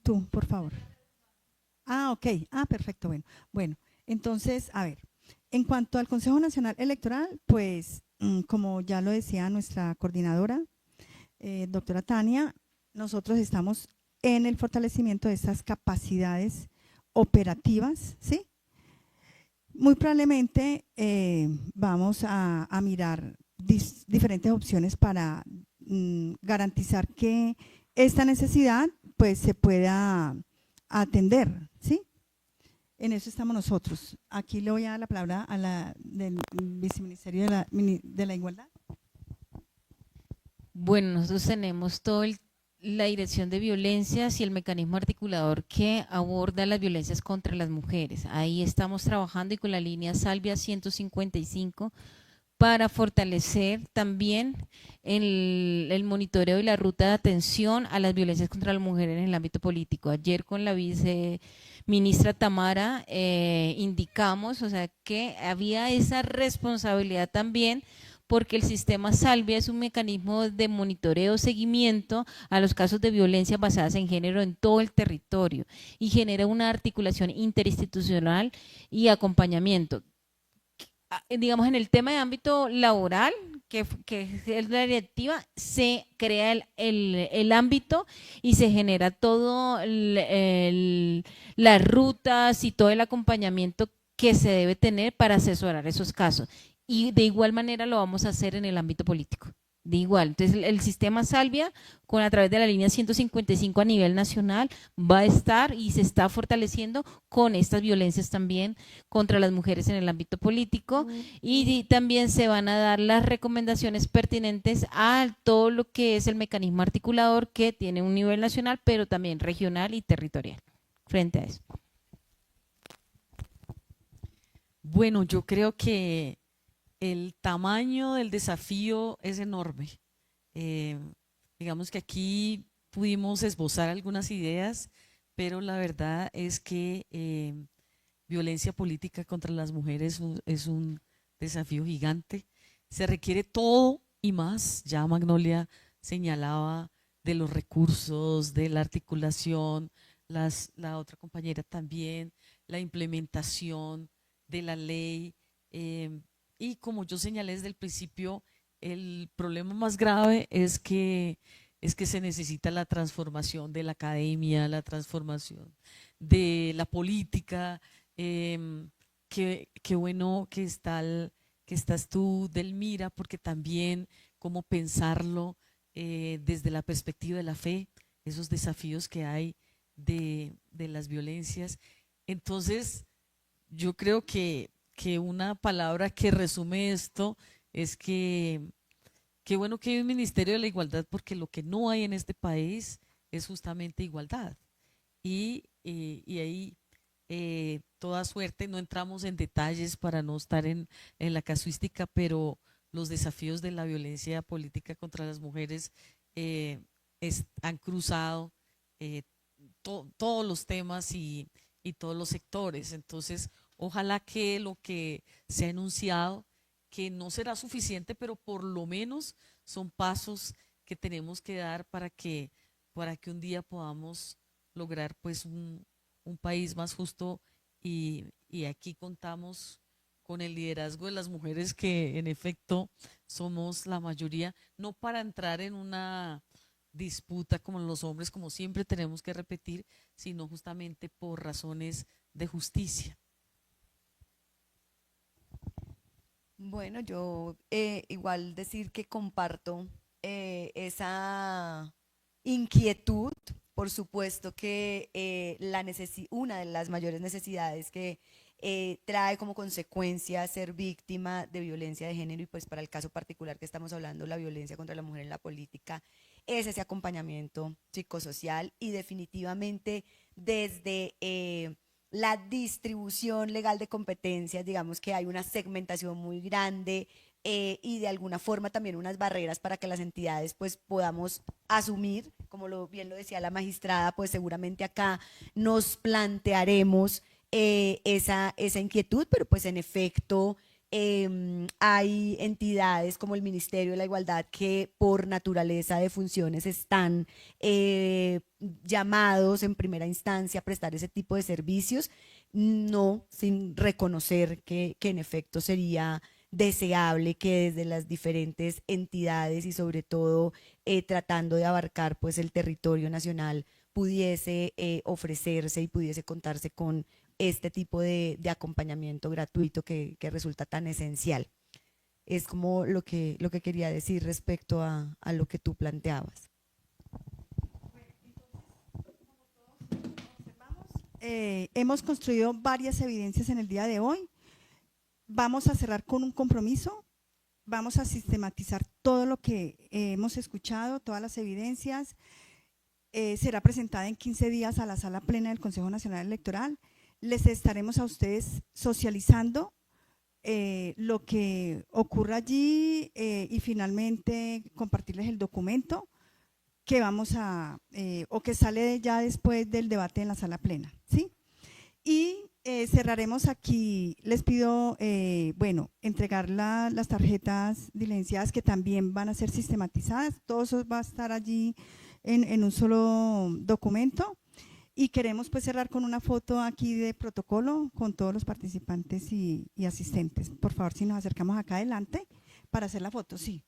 tú, por favor. Ok. Perfecto. Bueno, entonces, a ver, en cuanto al Consejo Nacional Electoral, pues, como ya lo decía nuestra coordinadora, doctora Tania, nosotros estamos en el fortalecimiento de esas capacidades operativas, ¿sí? Muy probablemente vamos a mirar diferentes opciones para garantizar que esta necesidad pues se pueda atender, ¿sí? En eso estamos nosotros. Aquí le voy a dar la palabra a la del Viceministerio de la Igualdad. Bueno, nosotros tenemos todo la Dirección de Violencias y el mecanismo articulador que aborda las violencias contra las mujeres. Ahí estamos trabajando y con la línea Salvia 155 para fortalecer también el monitoreo y la ruta de atención a las violencias contra las mujeres en el ámbito político. Ayer con la viceministra Tamara indicamos, o sea, que había esa responsabilidad también, porque el sistema Salvia es un mecanismo de monitoreo, seguimiento a los casos de violencia basadas en género en todo el territorio y genera una articulación interinstitucional y acompañamiento. Digamos, en el tema de ámbito laboral, que es la directiva, se crea el ámbito y se genera todo las rutas y todo el acompañamiento que se debe tener para asesorar esos casos. Y de igual manera lo vamos a hacer en el ámbito político. De igual, entonces el sistema Salvia, a través de la línea 155 a nivel nacional, va a estar y se está fortaleciendo con estas violencias también contra las mujeres en el ámbito político, y también se van a dar las recomendaciones pertinentes a todo lo que es el mecanismo articulador, que tiene un nivel nacional, pero también regional y territorial, frente a eso. Bueno, yo creo que el tamaño del desafío es enorme. Digamos que aquí pudimos esbozar algunas ideas, pero la verdad es que violencia política contra las mujeres es un desafío gigante. Se requiere todo y más. Ya Magnolia señalaba de los recursos, de la articulación, la otra compañera también, la implementación de la ley. Y como yo señalé desde el principio, el problema más grave es que se necesita la transformación de la academia, la transformación de la política. Qué bueno que estás tú, Delmira, porque también cómo pensarlo desde la perspectiva de la fe, esos desafíos que hay de las violencias. Entonces, yo creo que una palabra que resume esto es que qué bueno que hay un Ministerio de la Igualdad, porque lo que no hay en este país es justamente igualdad. Y ahí toda suerte, no entramos en detalles para no estar en la casuística, pero los desafíos de la violencia política contra las mujeres han cruzado todos los temas y todos los sectores. Entonces, ojalá que lo que se ha enunciado, que no será suficiente, pero por lo menos son pasos que tenemos que dar para que un día podamos lograr pues un país más justo, y aquí contamos con el liderazgo de las mujeres, que en efecto somos la mayoría, no para entrar en una disputa como los hombres, como siempre tenemos que repetir, sino justamente por razones de justicia. Bueno, yo igual decir que comparto esa inquietud. Por supuesto que una de las mayores necesidades que trae como consecuencia ser víctima de violencia de género, y pues para el caso particular que estamos hablando, la violencia contra la mujer en la política, es ese acompañamiento psicosocial, y definitivamente desde la distribución legal de competencias, digamos que hay una segmentación muy grande y de alguna forma también unas barreras para que las entidades pues podamos asumir, como bien lo decía la magistrada, pues seguramente acá nos plantearemos esa inquietud, pero pues en efecto hay entidades como el Ministerio de la Igualdad que por naturaleza de funciones están llamados en primera instancia a prestar ese tipo de servicios, no sin reconocer que en efecto sería deseable que desde las diferentes entidades y sobre todo tratando de abarcar pues el territorio nacional pudiese ofrecerse y pudiese contarse con este tipo de acompañamiento gratuito que resulta tan esencial. Es como lo que quería decir respecto a lo que tú planteabas. Hemos construido varias evidencias en el día de hoy. Vamos a cerrar con un compromiso. Vamos a sistematizar todo lo que hemos escuchado, todas las evidencias, será presentada en 15 días a la Sala Plena del Consejo Nacional Electoral. Les estaremos a ustedes socializando lo que ocurra allí y finalmente compartirles el documento que vamos a, o que sale ya después del debate en la Sala Plena, ¿sí? Y cerraremos aquí, les pido, bueno, entregar las tarjetas diligenciadas que también van a ser sistematizadas, todo eso va a estar allí en un solo documento y queremos pues cerrar con una foto aquí de protocolo con todos los participantes y asistentes. Por favor, si nos acercamos acá adelante para hacer la foto, sí.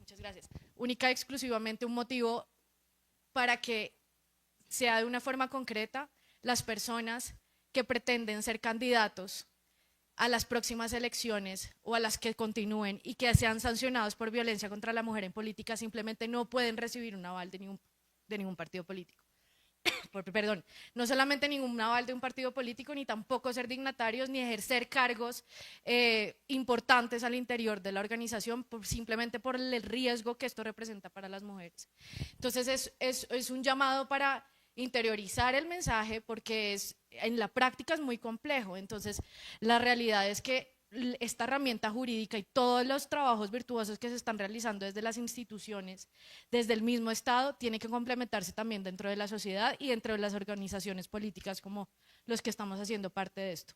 Muchas gracias. Única y exclusivamente un motivo para que sea de una forma concreta las personas que pretenden ser candidatos a las próximas elecciones o a las que continúen y que sean sancionados por violencia contra la mujer en política simplemente no pueden recibir un aval de ningún partido político. Perdón, no solamente ningún aval de un partido político, ni tampoco ser dignatarios, ni ejercer cargos importantes al interior de la organización, simplemente por el riesgo que esto representa para las mujeres. Entonces es un llamado para interiorizar el mensaje, porque en la práctica es muy complejo. Entonces la realidad es que esta herramienta jurídica y todos los trabajos virtuosos que se están realizando desde las instituciones, desde el mismo Estado, tiene que complementarse también dentro de la sociedad y dentro de las organizaciones políticas como los que estamos haciendo parte de esto.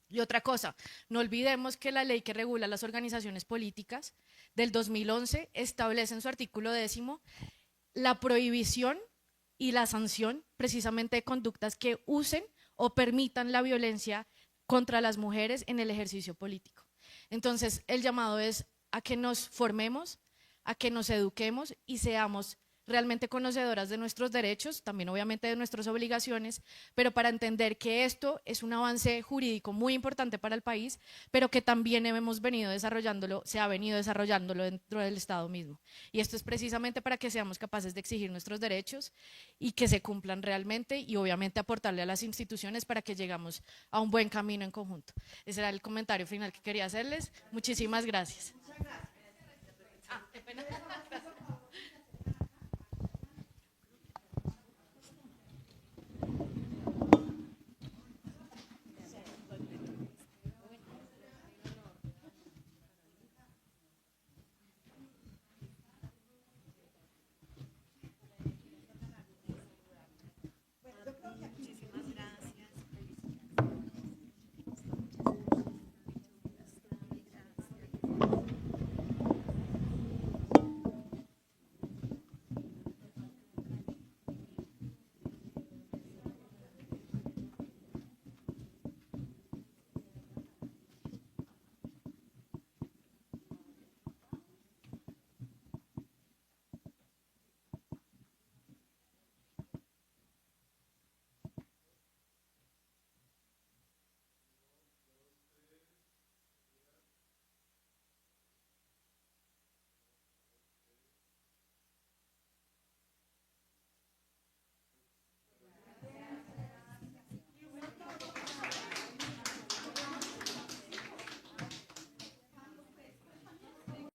Y otra cosa, no olvidemos que la ley que regula las organizaciones políticas del 2011 establece en su artículo 10º la prohibición y la sanción precisamente de conductas que usen o permitan la violencia contra las mujeres en el ejercicio político. Entonces, el llamado es a que nos formemos, a que nos eduquemos y seamos realmente conocedoras de nuestros derechos, también obviamente de nuestras obligaciones, pero para entender que esto es un avance jurídico muy importante para el país, pero que también hemos venido desarrollándolo, se ha venido desarrollándolo dentro del Estado mismo. Y esto es precisamente para que seamos capaces de exigir nuestros derechos y que se cumplan realmente, y obviamente aportarle a las instituciones para que llegamos a un buen camino en conjunto. Ese era el comentario final que quería hacerles. Muchísimas gracias. Muchas gracias. Qué pena. Gracias.